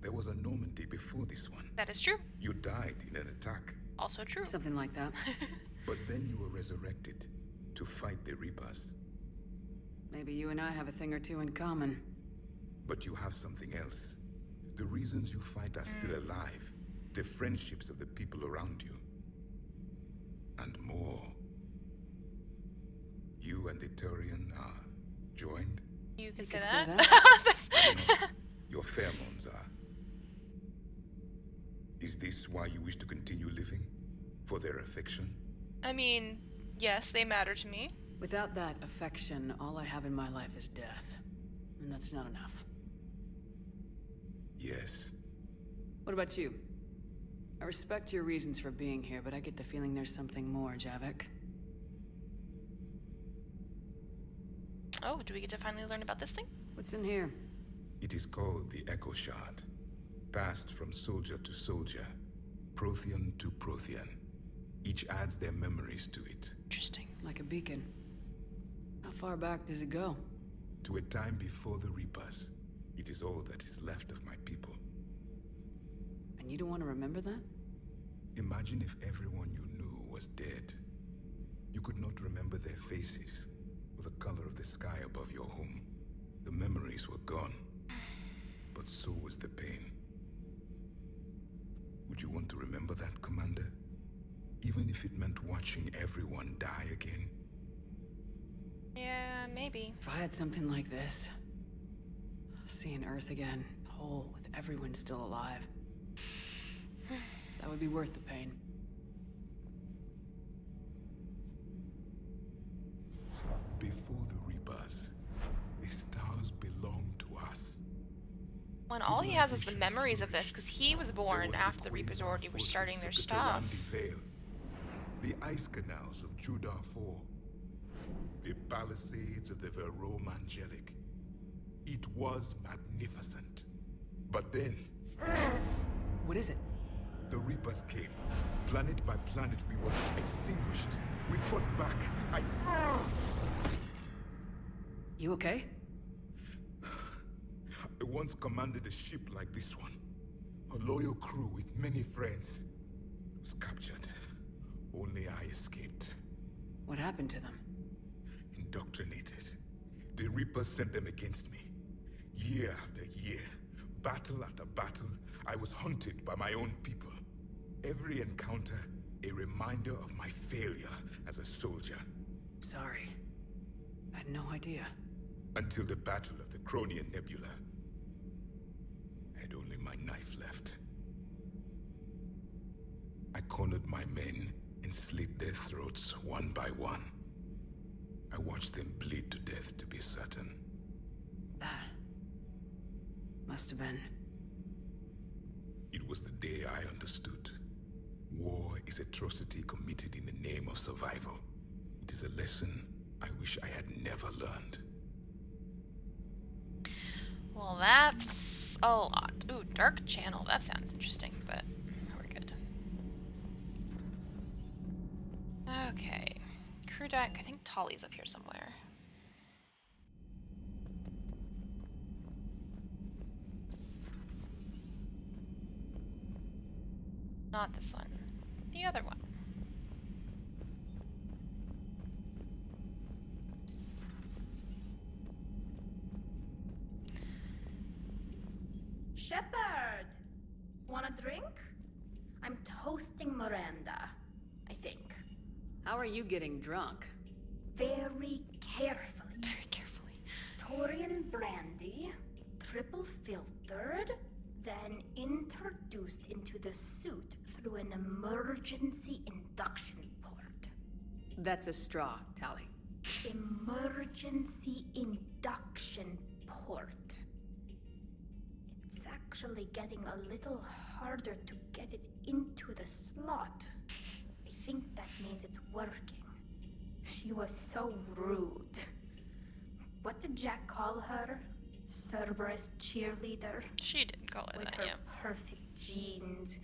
There was a Normandy before this one. That is true. You died in an attack. Also true. Something like that. But then you were resurrected to fight the Reapers. Maybe you and I have a thing or two in common. But you have something else. The reasons you fight are still alive. The friendships of the people around you. And more. You and the Turian are joined? You can say that? Not. Your pheromones are. Is this why you wish to continue living? For their affection? I mean, yes, they matter to me. Without that affection, all I have in my life is death. And that's not enough. Yes. What about you? I respect your reasons for being here, but I get the feeling there's something more, Javik. Oh, do we get to finally learn about this thing? What's in here? It is called the Echo Shard. Passed from soldier to soldier. Prothean to Prothean. Each adds their memories to it. Interesting. Like a beacon. How far back does it go? To a time before the Reapers. It is all that is left of my people. And you don't want to remember that? Imagine if everyone you knew was dead. You could not remember their faces, or the color of the sky above your home. The memories were gone. But so was the pain. Would you want to remember that, Commander? Even if it meant watching everyone die again? Yeah, maybe. If I had something like this, seeing Earth again, whole, with everyone still alive, that would be worth the pain. Before the Reapers, the stars belonged to us. When all he has is the memories of this, because he was born after the Reapers already were starting their stuff. The ice canals of Judar 4. The palisades of the Verome Angelic. It was magnificent. But then... What is it? The Reapers came. Planet by planet, we were extinguished. We fought back. You okay? I once commanded a ship like this one. A loyal crew with many friends. Was captured. Only I escaped. What happened to them? Indoctrinated. The Reapers sent them against me. Year after year, battle after battle, I was hunted by my own people. Every encounter, a reminder of my failure as a soldier. Sorry. I had no idea. Until the Battle of the Cronian Nebula. I had only my knife left. I cornered my men and slit their throats one by one. I watched them bleed to death, to be certain. That must have been... It was the day I understood. War is atrocity committed in the name of survival. It is a lesson I wish I had never learned. Well, that's a lot. Ooh, Dark Channel. That sounds interesting, but we're good. Okay. Crew deck. I think Tali's up here somewhere. Not this one. The other one. Shepard! Want a drink? I'm toasting Miranda, I think. How are you getting drunk? Very carefully. Very carefully. Torian brandy, triple filtered, then introduced into the suit through an emergency induction port. That's a straw, Tali. Emergency induction port. It's actually getting a little harder to get it into the slot. I think that means it's working. She was so rude. What did Jack call her? Cerberus cheerleader? She didn't call her with that, her yeah. perfect genes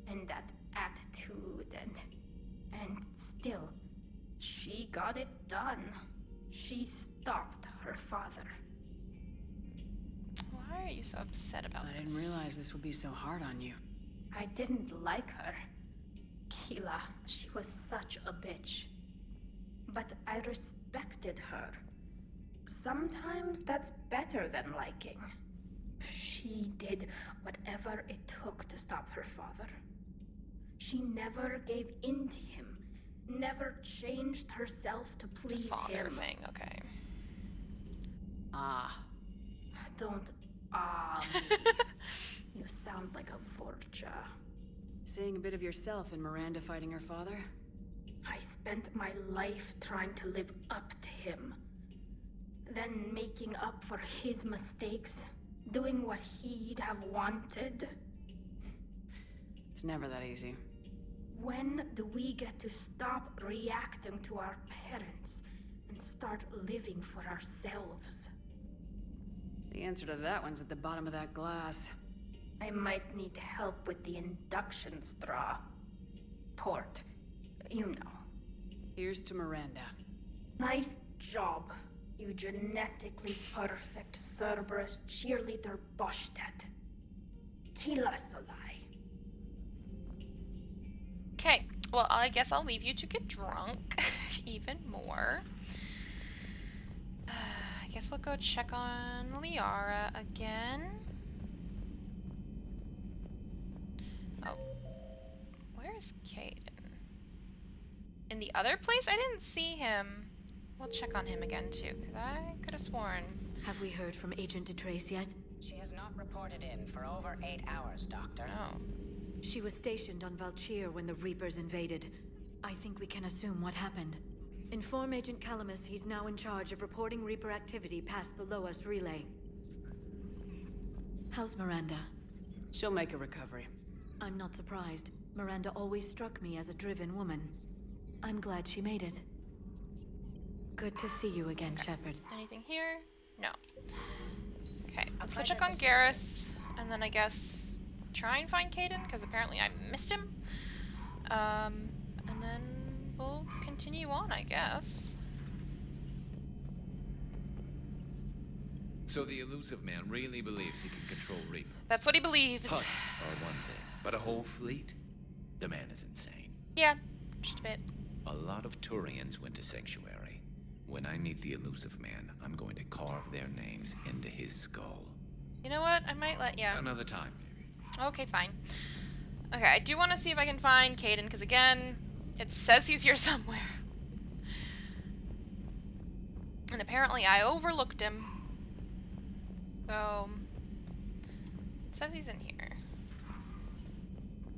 and that attitude and still, she got it done. She stopped her father. Why are you so upset about this? I didn't realize this would be so hard on you. I didn't like her. Keela, she was such a bitch. But I respected her. Sometimes that's better than liking. She did whatever it took to stop her father. She never gave in to him, never changed herself to please him. Thing, okay. Don't me. You sound like a Vorcha. Seeing a bit of yourself in Miranda fighting her father? I spent my life trying to live up to him. Then making up for his mistakes, doing what he'd have wanted. It's never that easy. When do we get to stop reacting to our parents and start living for ourselves? The answer to that one's at the bottom of that glass. I might need help with the induction straw. Port, you know. Here's to Miranda. Nice job, you genetically perfect Cerberus cheerleader Boschtet. Kila Solai. Okay, well, I guess I'll leave you to get drunk even more. I guess we'll go check on Liara again. Oh, where's Caden? In the other place? I didn't see him. We'll check on him again too, because I could have sworn. Have we heard from Agent DeTrace yet? She has not reported in for over 8 hours, Doctor. Oh. She was stationed on Valchir when the Reapers invaded. I think we can assume what happened. Inform Agent Calamus he's now in charge of reporting Reaper activity past the Loas relay. How's Miranda? She'll make a recovery. I'm not surprised. Miranda always struck me as a driven woman. I'm glad she made it. Good to see you again, Shepard. Anything here? No. Okay, let's go check on Garrus, and then I guess try and find Caden, because apparently I missed him. And then we'll continue on, I guess. So the elusive man really believes he can control Reapers? That's what he believes. Husks are one thing, but a whole fleet? The man is insane. Yeah, just a bit. A lot of Turians went to Sanctuary. When I meet the elusive man, I'm going to carve their names into his skull. You know what? I might let you. Another time, maybe. Okay, fine. Okay, I do want to see if I can find Caden, because again, it says he's here somewhere. And apparently I overlooked him. So, it says he's in here.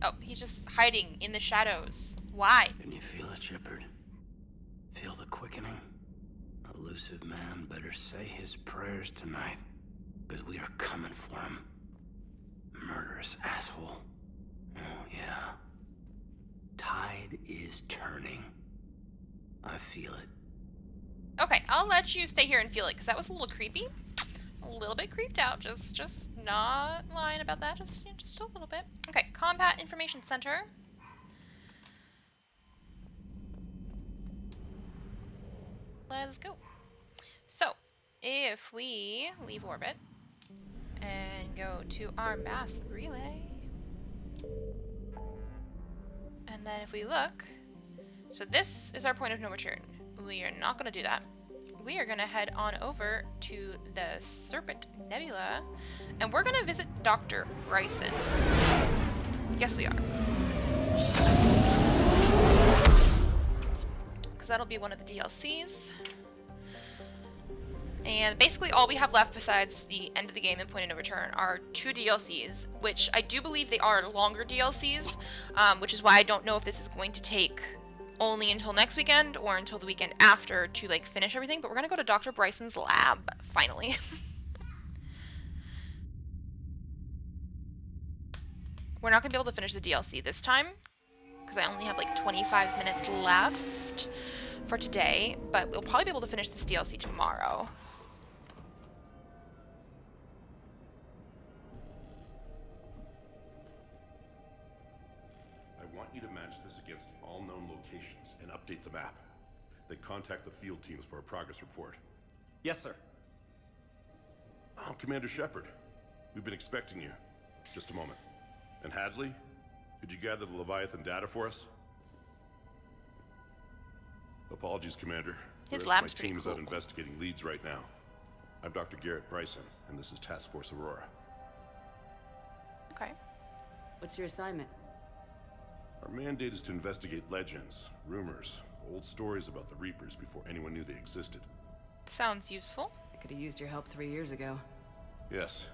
Oh, he's just hiding in the shadows. Why? Can you feel it, Shepard? Feel the quickening? Elusive man better say his prayers tonight, because we are coming for him. Murderous asshole. Oh, yeah. Tide is turning. I feel it. Okay, I'll let you stay here and feel it, because that was a little creepy. A little bit creeped out, just not lying about that, just a little bit. Okay, Combat Information Center. Let's go. So, if we leave orbit and go to our mass relay, and then if we look, so this is our point of no return. We are not going to do that. We are going to head on over to the Serpent Nebula, and we're going to visit Dr. Bryson. Yes, we are. Because that'll be one of the DLCs. And basically all we have left besides the end of the game and point of no return are 2 DLCs, which I do believe they are longer DLCs, which is why I don't know if this is going to take only until next weekend or until the weekend after to like finish everything, but we're going to go to Dr. Bryson's lab, finally. We're not going to be able to finish the DLC this time, because I only have like 25 minutes left for today, but we'll probably be able to finish this DLC tomorrow. I want you to match this against all known locations and update the map. Then contact the field teams for a progress report. Yes, sir. I'm Commander Shepard. We've been expecting you. Just a moment. And Hadley, did you gather the Leviathan data for us? Apologies, Commander. His The rest lab's of my pretty team is cool. out investigating leads right now. I'm Dr. Garrett Bryson, and this is Task Force Aurora. Okay. What's your assignment? Our mandate is to investigate legends, rumors, old stories about the Reapers before anyone knew they existed. Sounds useful. I could have used your help 3 years ago. Yes.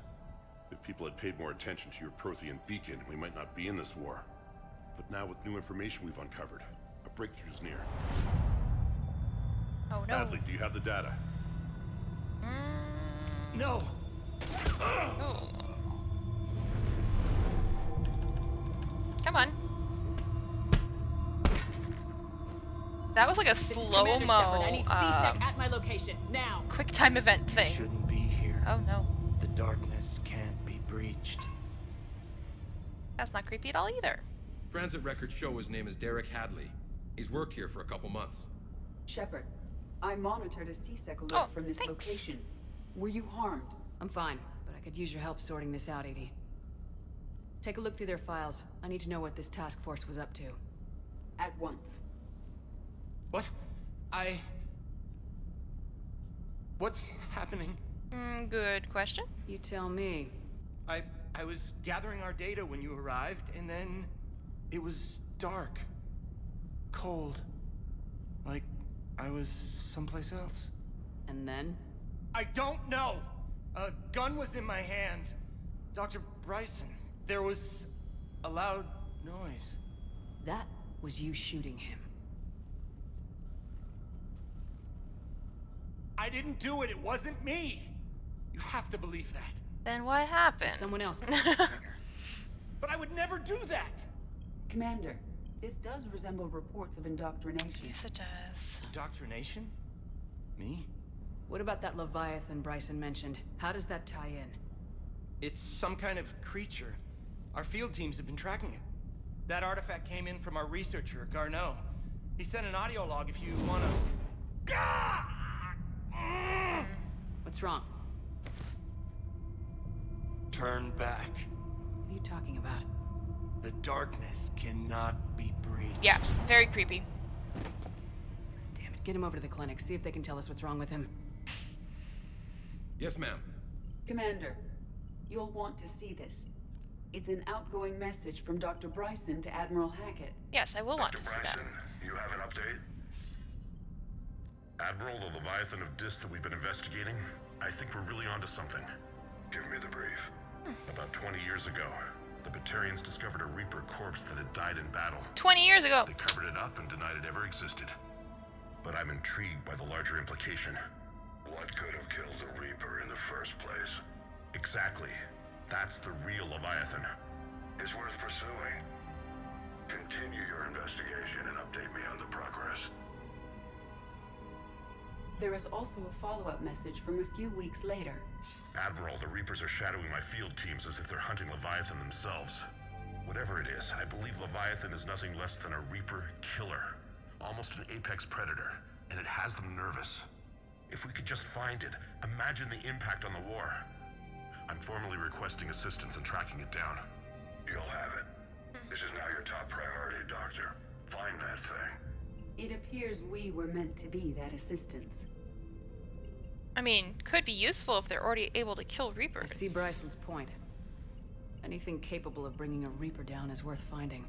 If people had paid more attention to your Prothean beacon, we might not be in this war. But now with new information we've uncovered, a breakthrough's near. Oh no. Hadley, do you have the data? No! Oh. Come on. That was like a slow-mo, I need C-Sec at my location, now! quick time event thing. Shouldn't be here. Oh no. The darkness can't be breached. That's not creepy at all either. Transit records show his name is Derek Hadley. He's worked here for a couple months. Shepard, I monitored a C-Sec alert from this location. Were you harmed? I'm fine, but I could use your help sorting this out, Edie. Take a look through their files. I need to know what this task force was up to. At once. What? What's happening? Good question. You tell me. I was gathering our data when you arrived, and then it was dark. Cold. Like I was someplace else. And then? I don't know! A gun was in my hand. Dr. Bryson, there was a loud noise. That was you shooting him. I didn't do it, it wasn't me! You have to believe that. Then what happened? So someone else. But I would never do that! Commander, this does resemble reports of indoctrination. Yes, it does. Indoctrination? Me? What about that Leviathan Bryson mentioned? How does that tie in? It's some kind of creature. Our field teams have been tracking it. That artifact came in from our researcher, Garneau. He sent an audio log if you wanna... What's wrong? Turn back. What are you talking about? The darkness cannot be breached. Yeah, very creepy. Damn it, get him over to the clinic. See if they can tell us what's wrong with him. Yes, ma'am. Commander, you'll want to see this. It's an outgoing message from Dr. Bryson to Admiral Hackett. Yes, I will want to see Dr. that. Bryson, you have an update? Admiral, the Leviathan of Dis that we've been investigating, I think we're really onto something. Give me the brief. About 20 years ago, the Batarians discovered a Reaper corpse that had died in battle. 20 years ago! They covered it up and denied it ever existed. But I'm intrigued by the larger implication. What could have killed the Reaper in the first place? Exactly. That's the real Leviathan. It's worth pursuing. Continue your investigation and update me on the progress. There is also a follow-up message from a few weeks later. Admiral, the Reapers are shadowing my field teams as if they're hunting Leviathan themselves. Whatever it is, I believe Leviathan is nothing less than a Reaper killer. Almost an apex predator, and it has them nervous. If we could just find it, imagine the impact on the war. I'm formally requesting assistance in tracking it down. You'll have it. This is now your top priority, Doctor. Find that thing. It appears we were meant to be that assistance. I mean, could be useful if they're already able to kill Reapers. I see Bryson's point. Anything capable of bringing a Reaper down is worth finding.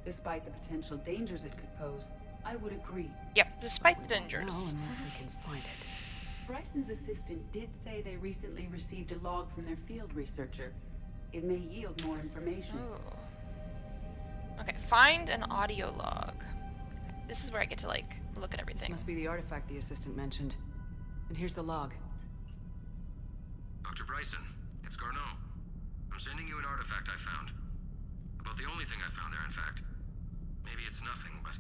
Despite the potential dangers it could pose, I would agree. Yep, despite the dangers. No, unless we can find it. Bryson's assistant did say they recently received a log from their field researcher. It may yield more information. Ooh. Okay, find an audio log. This is where I get to, like, look at everything. This must be the artifact the assistant mentioned. And here's the log. Dr. Bryson, it's Garneau. I'm sending you an artifact I found. About the only thing I found there, in fact. Maybe it's nothing, but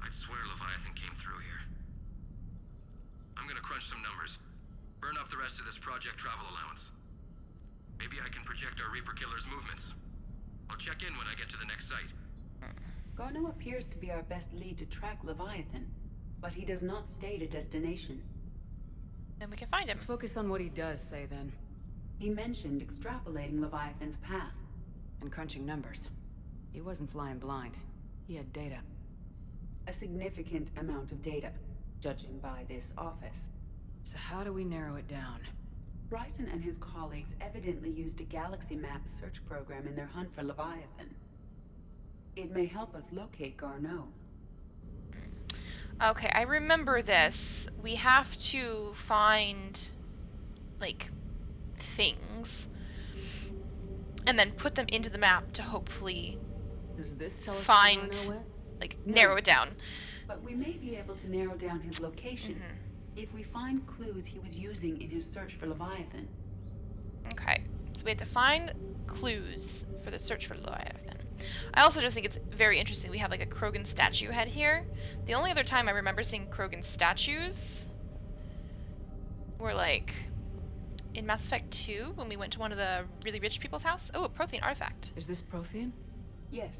I'd swear Leviathan came through here. I'm gonna crunch some numbers. Burn up the rest of this project travel allowance. Maybe I can project our Reaper killer's movements. I'll check in when I get to the next site. Garneau appears to be our best lead to track Leviathan, but he does not state a destination. Then we can find him. Let's focus on what he does say, then. He mentioned extrapolating Leviathan's path. And crunching numbers. He wasn't flying blind. He had data. A significant amount of data, judging by this office. So how do we narrow it down? Bryson and his colleagues evidently used a galaxy map search program in their hunt for Leviathan. It may help us locate Garneau. Okay, I remember this. We have to find, like, things, and then put them into the map to hopefully Does this tell us find, Garneau went? like, No. narrow it down. But we may be able to narrow down his location if we find clues he was using in his search for Leviathan. Okay, so we have to find clues for the search for Leviathan. I also just think it's very interesting we have like a Krogan statue head here. The only other time I remember seeing Krogan statues were like in Mass Effect 2 when we went to one of the really rich people's house. Oh, a Prothean artifact. Is this Prothean? Yes.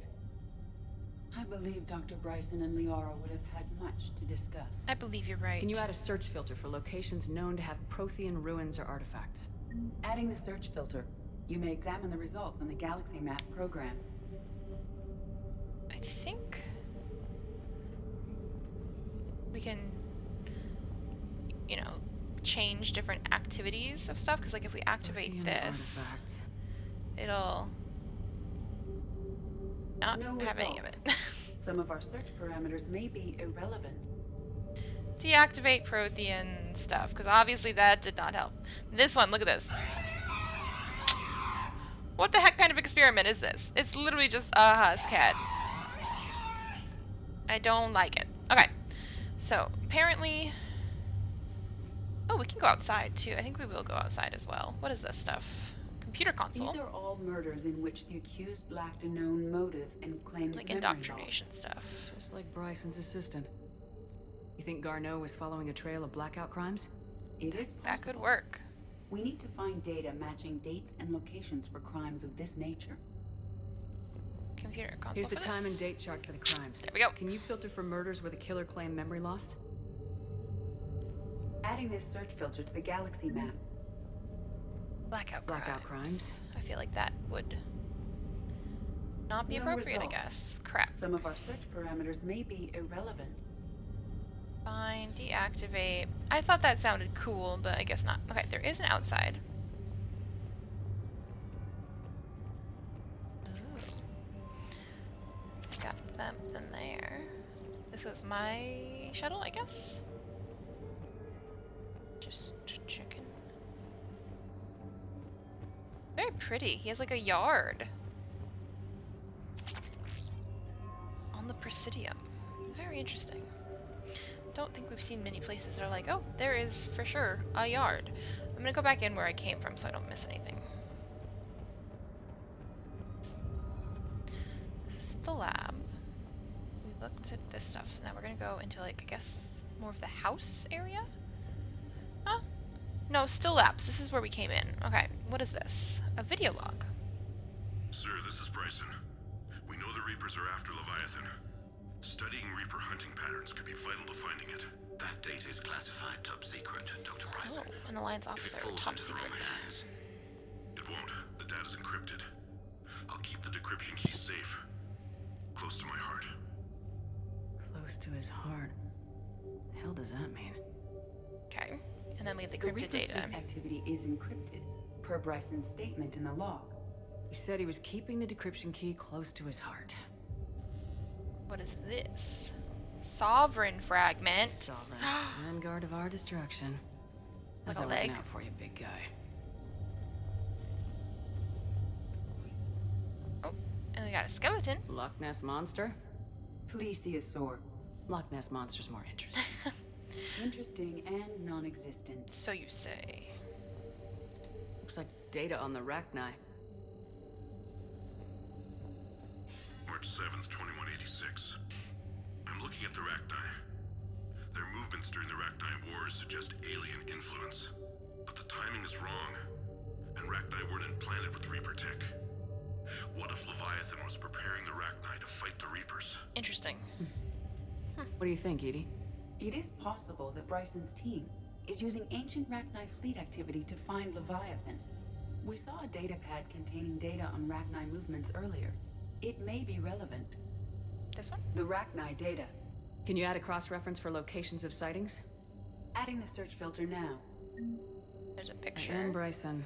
I believe Dr. Bryson and Liara would have had much to discuss. I believe you're right. Can you add a search filter for locations known to have Prothean ruins or artifacts? Adding the search filter, you may examine the results on the Galaxy Map program. I think we can, you know, change different activities of stuff, because like if we activate Prothean this, artifacts. it'll not No have any of results. it. Some of our search parameters may be irrelevant. Deactivate Prothean stuff, because obviously that did not help. This one, look at this. What the heck kind of experiment is this? It's literally just a Huscat. I don't like it. Okay, so apparently, oh, we can go outside too. I think we will go outside as well. What is this stuff? Computer console. These are all murders in which the accused lacked a known motive and claimed Like memory indoctrination loss. stuff. Just like Bryson's assistant. You think Garneau was following a trail of blackout crimes? It is possible. That could work. We need to find data matching dates and locations for crimes of this nature. Computer console. Here's the for time this. and date chart for the crimes. There we go. Can you filter for murders where the killer claimed memory loss? Adding this search filter to the Galaxy Map. Blackout Blackout crimes. I feel like that would not be No appropriate, results. I guess. Crap. Some of our search parameters may be irrelevant. Find, deactivate. I thought that sounded cool, but I guess not. Okay, there is an outside. Ooh. Got something there. This was my shuttle, I guess? Just checking. Very pretty. He has like a yard. On the Presidium. Very interesting. Don't think we've seen many places that are like, oh, there is for sure a yard. I'm gonna go back in where I came from so I don't miss anything. This is the lab. We looked at this stuff, so now we're gonna go into like, I guess, more of the house area? Huh? No, still labs. This is where we came in. Okay, what is this? A video log. Sir, this is Bryson. We know the Reapers are after Leviathan. Studying Reaper hunting patterns could be vital to finding it. That data is classified top secret, Dr. Bryson. Oh, an Alliance officer, top secret. It won't. The data's encrypted. I'll keep the decryption key safe. Close to my heart. Close to his heart. The hell does that mean? Okay, and then we have the The encrypted Reaper data. fleet activity is encrypted, per Bryson's statement in the log. He said he was keeping the decryption key close to his heart. What is this? Sovereign fragment. Sovereign. Vanguard of our destruction. How's Like a that working leg? out for you, big guy? Oh, and we got a skeleton. Loch Ness Monster? Plesiosaur. Loch Ness Monster's more interesting. Interesting and non-existent. So you say. Looks like data on the Rachni. March 7th, 2186. I'm looking at the Rachni. Their movements during the Rachni Wars suggest alien influence. But the timing is wrong. And Rachni weren't implanted with Reaper tech. What if Leviathan was preparing the Rachni to fight the Reapers? Interesting. What do you think, Edie? It is possible that Bryson's team is using ancient Rachni fleet activity to find Leviathan. We saw a data pad containing data on Rachni movements earlier. It may be relevant. This one? The Rachni data. Can you add a cross-reference for locations of sightings? Adding the search filter now. There's a picture. Anne Bryson,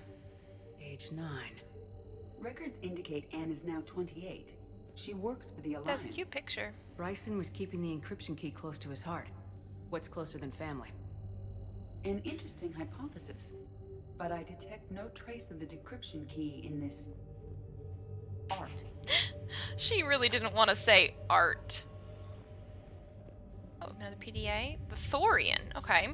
age 9. Records indicate Anne is now 28. She works for the Alliance. That's a cute picture. Bryson was keeping the encryption key close to his heart. What's closer than family? An interesting hypothesis, but I detect no trace of the decryption key in this art. She really didn't want to say art. Oh, another PDA. The Thorian. Okay.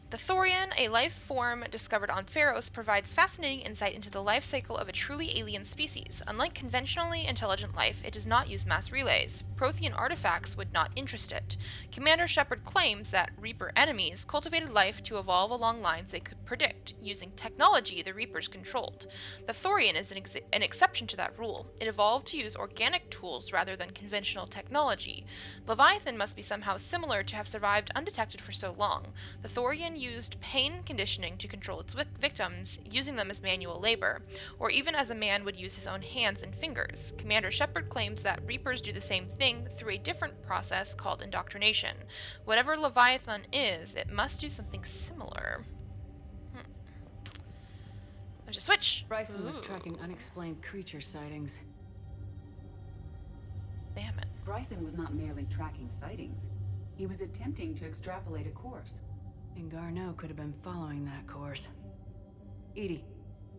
The Thorian, a life form discovered on Pharos, provides fascinating insight into the life cycle of a truly alien species. Unlike conventionally intelligent life, it does not use mass relays. Prothean artifacts would not interest it. Commander Shepard claims that Reaper enemies cultivated life to evolve along lines they could predict, using technology the Reapers controlled. The Thorian is an exception to that rule. It evolved to use organic tools rather than conventional technology. Leviathan must be somehow similar to have survived undetected for so long. The Thorian used pain conditioning to control its victims, using them as manual labor, or even as a man would use his own hands and fingers. Commander Shepard claims that Reapers do the same thing through a different process called indoctrination. Whatever Leviathan is, it must do something similar. There's a switch! Bryson was tracking unexplained creature sightings. Damn it. Bryson was not merely tracking sightings. He was attempting to extrapolate a course. And Garneau could have been following that course. Edie,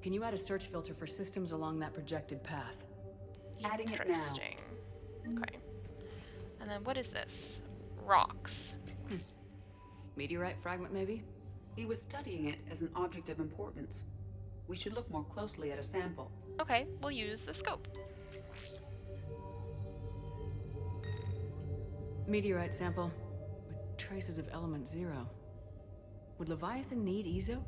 can you add a search filter for systems along that projected path? Adding it now. Interesting. Okay. And then what is this? Rocks. Meteorite fragment, maybe? He was studying it as an object of importance. We should look more closely at a sample. Okay, we'll use the scope. Meteorite sample with traces of element 0. Would Leviathan need Ezo?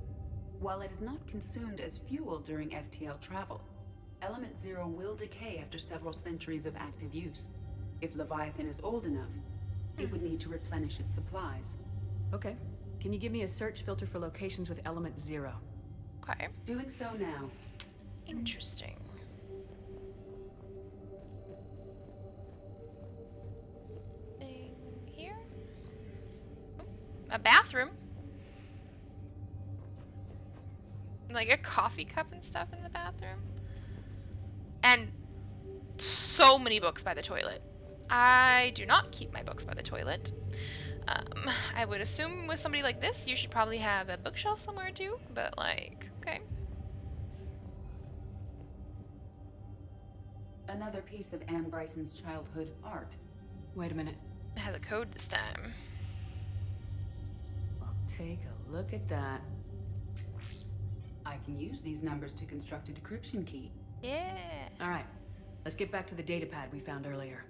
While it is not consumed as fuel during FTL travel, element 0 will decay after several centuries of active use. If Leviathan is old enough, it would need to replenish its supplies. Okay. Can you give me a search filter for locations with element 0? Okay. Doing so now. Interesting. Thing here? A bathroom. Like a coffee cup and stuff in the bathroom. And so many books by the toilet. I do not keep my books by the toilet. I would assume with somebody like this, you should probably have a bookshelf somewhere too, but like, okay. Another piece of Anne Bryson's childhood art. Wait a minute. It has a code this time. Well, take a look at that. I can use these numbers to construct a decryption key. Yeah. Alright, let's get back to the datapad we found earlier.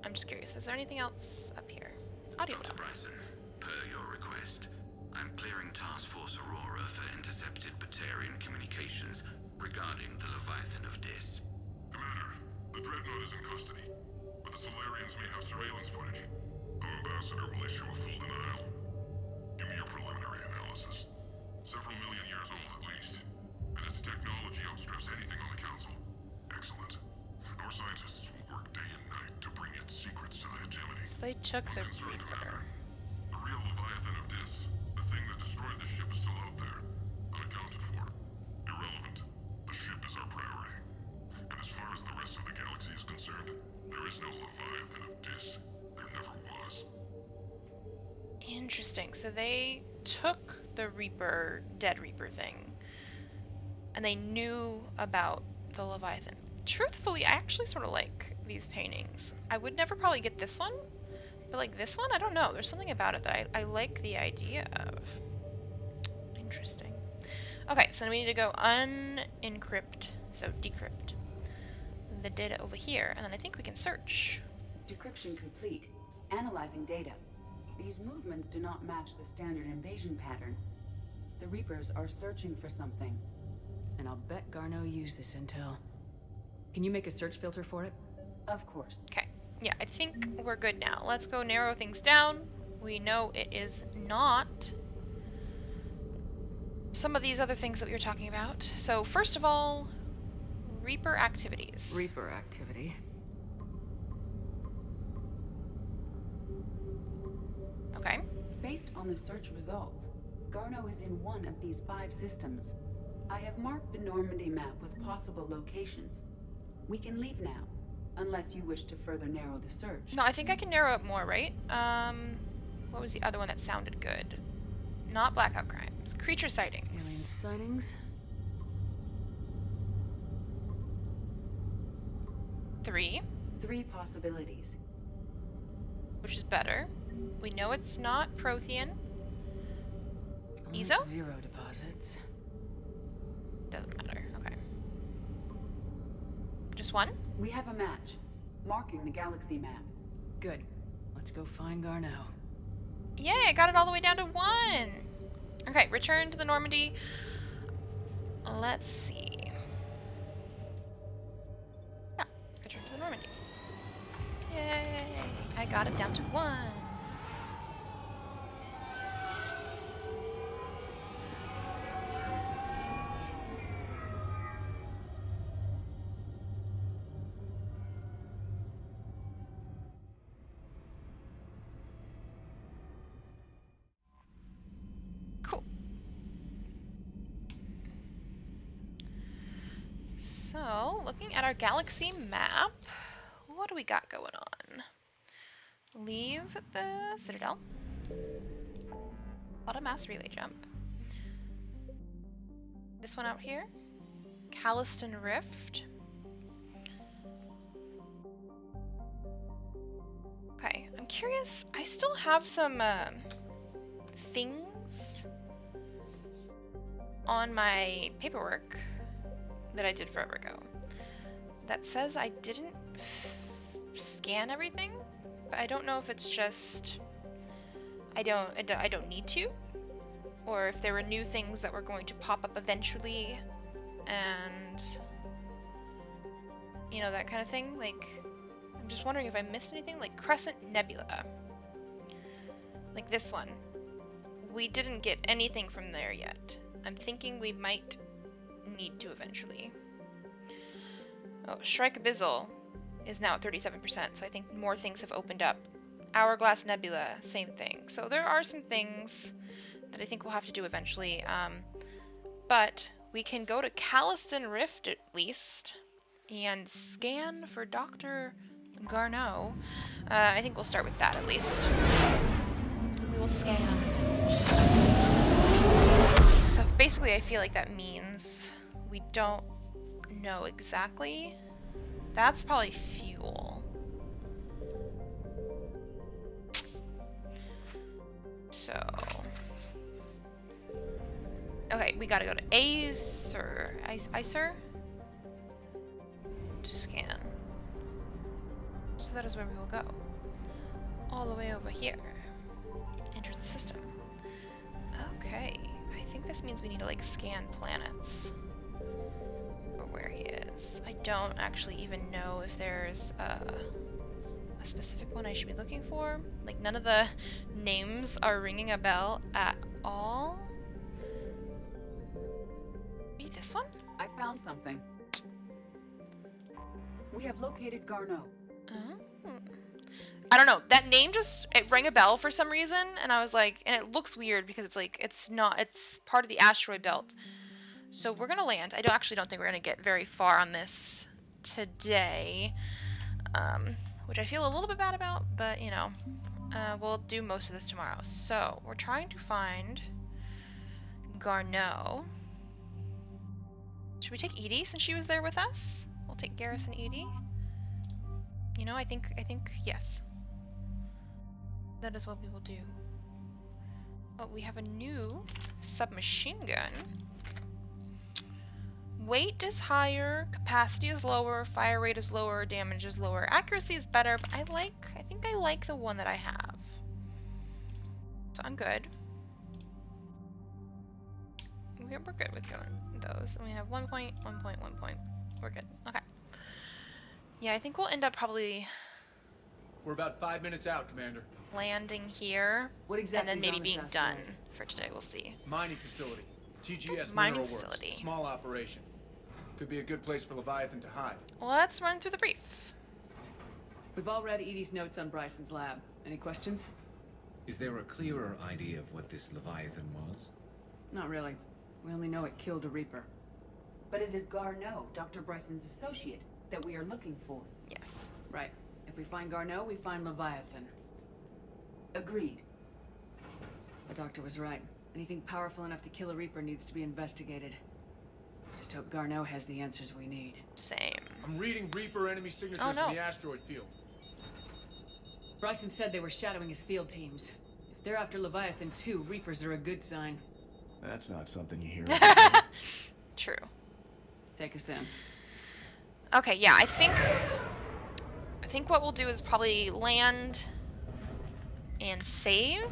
I'm just curious, is there anything else up here? Audio Dr. Bryson, per your request, I'm clearing Task Force Aurora for intercepted Batarian communications regarding the Leviathan of Dis. Commander, the Dreadnought is in custody, but the Solarians may have surveillance footage. Our ambassador will issue a full denial. Give me your preliminary analysis. Several million years old at least, and its technology outstrips anything on the Council. Excellent. Our scientists will work day and night to bring its secrets to the hegemony. So they took the Reaper. The real Leviathan of Dis, the thing that destroyed the ship, is still out there, unaccounted for. Irrelevant. The ship is our priority. And as far as the rest of the galaxy is concerned, there is no Leviathan of Dis. There never was. Interesting. So they took the Reaper, Dead Reaper thing, and they knew about the Leviathan. Truthfully, I actually sort of like these paintings. I would never probably get this one, but like this one, I don't know. There's something about it that I like the idea of. Interesting. Okay, so we need to go unencrypt, so decrypt the data over here, and then I think we can search. Decryption complete. Analyzing data. These movements do not match the standard invasion pattern. The Reapers are searching for something. And I'll bet Garneau used this intel. Can you make a search filter for it? Of course. Okay. Yeah, I think we're good now. Let's go narrow things down. We know it is not some of these other things that we were talking about. So first of all, Reaper activities. Reaper activity. Okay. Based on the search results, Garneau is in one of these 5 systems. I have marked the Normandy map with possible locations. We can leave now, unless you wish to further narrow the search. No, I think I can narrow it more, right? What was the other one that sounded good? Not blackout crimes. Creature sightings. Alien sightings? 3. 3 possibilities. Which is better. We know it's not Prothean. Ezo? 0 deposits. Doesn't matter. Okay. Just 1? We have a match, marking the galaxy map. Good. Let's go find Garneau. Yay, I got it all the way down to 1! Okay, return to the Normandy. Let's see. Yeah, return to the Normandy. Yay! I got it down to 1. So, looking at our galaxy map, what do we got going on? Leave the Citadel. Auto mass relay jump. This one out here. Calliston Rift. Okay, I'm curious. I still have some things on my paperwork that I did forever ago that says I didn't scan everything, but I don't know if it's just I don't need to, or if there were new things that were going to pop up eventually, and you know, that kind of thing. Like, I'm just wondering if I missed anything, like Crescent Nebula, like this one. We didn't get anything from there yet. I'm thinking we might need to eventually. Oh, Shrike Abyssal is now at 37%, so I think more things have opened up. Hourglass Nebula, same thing. So there are some things that I think we'll have to do eventually, but we can go to Calliston Rift at least and scan for Dr. Garneau. I think we'll start with that at least. We will scan. So basically I feel like that means we don't know exactly. That's probably fuel. So, okay, we gotta go to Icer to scan. So that is where we will go. All the way over here. Enter the system. Okay, I think this means we need to like scan planets. Or where he is. I don't actually even know if there's a specific one I should be looking for. Like, none of the names are ringing a bell at all. Maybe this one? I found something. We have located Garneau. I don't know. That name just, it rang a bell for some reason, and I was like, and it looks weird because it's like, it's part of the asteroid belt. So we're gonna land. I actually don't think we're gonna get very far on this today, which I feel a little bit bad about, but you know, we'll do most of this tomorrow. So we're trying to find Garneau. Should we take Edie since she was there with us? We'll take Garrus and Edie. You know, I think yes. That is what we will do. But we have a new submachine gun. Weight is higher, capacity is lower, fire rate is lower, damage is lower, accuracy is better, but I think I like the one that I have. So I'm good. We're good with going those. And we have 1 point, 1 point, 1 point. We're good. Okay. Yeah, I think we'll end up probably... We're about 5 minutes out, Commander. Landing here, what exactly and then maybe being done asteroid? for today. We'll see. Mining facility. TGS Mining Mineral facility. Works. Small operation. Could be a good place for Leviathan to hide. Let's run through the brief. We've all read Edie's notes on Bryson's lab. Any questions? Is there a clearer idea of what this Leviathan was? Not really. We only know it killed a Reaper. But it is Garneau, Dr. Bryson's associate, that we are looking for. Yes. Right. If we find Garneau, we find Leviathan. Agreed. The doctor was right. Anything powerful enough to kill a Reaper needs to be investigated. Just hope Garneau has the answers we need. Same. I'm reading Reaper enemy signatures in the asteroid field. Bryson said they were shadowing his field teams. If they're after Leviathan too, Reapers are a good sign. That's not something you hear. True. Take us in. Okay, yeah, I think what we'll do is probably land and save.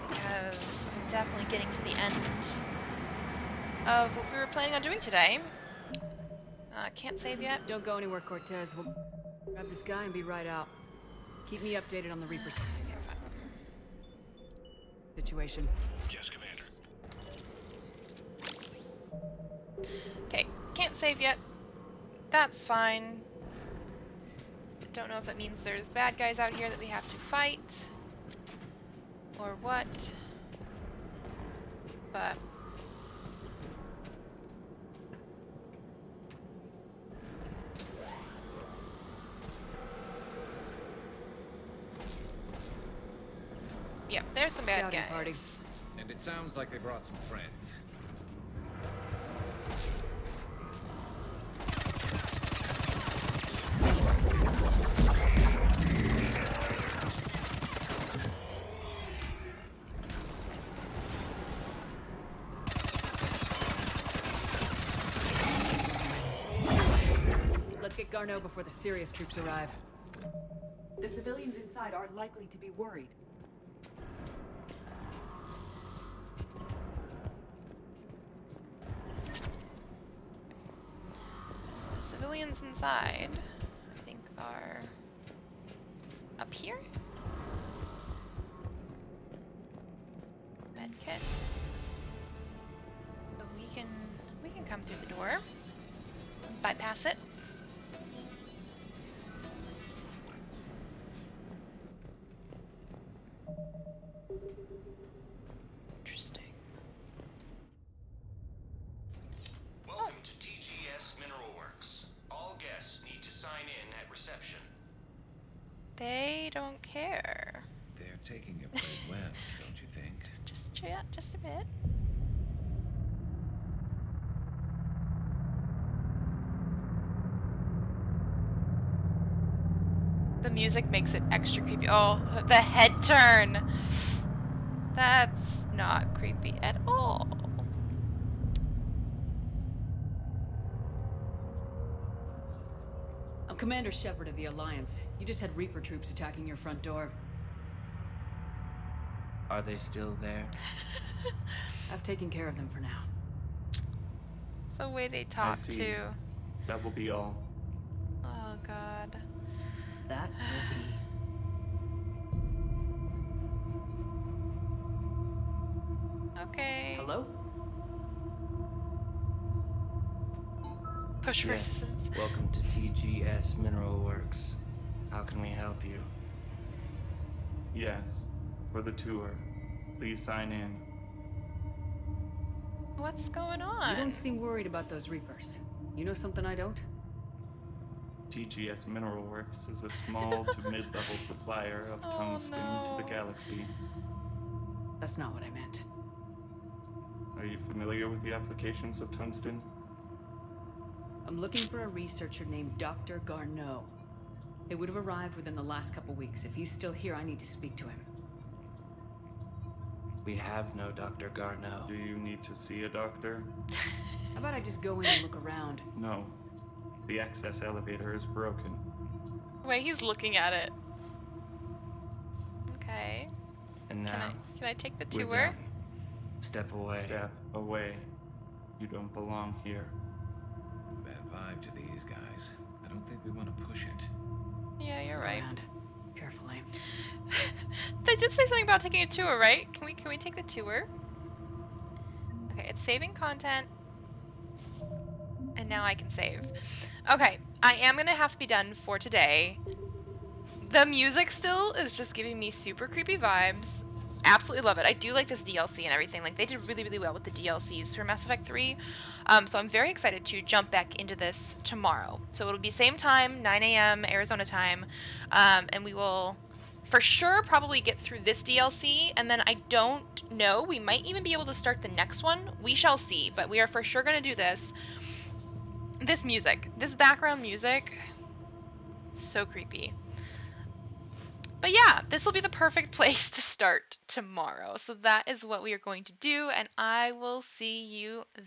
Because I'm definitely getting to the end of what we were planning on doing today. Can't save yet. Don't go anywhere, Cortez. We'll grab this guy and be right out. Keep me updated on the Reaper situation. Yes, Commander. Okay, can't save yet. That's fine. Don't know if that means there's bad guys out here that we have to fight. Or what. But... yep, there's some bad guys. Party. And it sounds like they brought some friends. Let's get Garneau before the serious troops arrive. The civilians inside are likely to be worried. Civilians inside, I think, are up here. Medkit. So we can come through the door. Bypass it. Interesting. Welcome to TGS Mineral Works. All guests need to sign in at reception. They don't care. They're taking it pretty well, don't you think? Just chat, just a bit. The music makes it extra creepy. Oh, the head turn. That's not creepy at all. I'm Commander Shepard of the Alliance. You just had Reaper troops attacking your front door. Are they still there? I've taken care of them for now. The way they talk too. That will be all. Oh god. That will be. Okay. Hello? Push for assistance. Welcome to TGS Mineral Works. How can we help you? Yes, for the tour. Please sign in. What's going on? You don't seem worried about those Reapers. You know something I don't? TGS Mineral Works is a small to mid-level supplier of tungsten to the galaxy. That's not what I meant. Are you familiar with the applications of tungsten? I'm looking for a researcher named Dr. Garneau. It would have arrived within the last couple weeks. If he's still here, I need to speak to him. We have no Dr. Garneau. Do you need to see a doctor? How about I just go in and look around? No. The access elevator is broken. Wait, he's looking at it. Okay. And now, can I take the we're tour? done. Step away. Step away. You don't belong here. Bad vibe to these guys. I don't think we want to push it. Yeah, you're Sit right. around. Carefully. They did say something about taking a tour, right? Can we take the tour? Okay, it's saving content. And now I can save. Okay, I am going to have to be done for today. The music still is just giving me super creepy vibes. Absolutely love it. I do like this DLC and everything. Like, they did really, really well with the DLCs for Mass Effect 3. So I'm very excited to jump back into this tomorrow. So it'll be same time, 9 a.m. Arizona time. And we will, for sure, probably get through this DLC. And then I don't know. We might even be able to start the next one. We shall see. But we are for sure going to do this. This music. This background music. So creepy. But yeah, this will be the perfect place to start tomorrow. So that is what we are going to do, and I will see you then.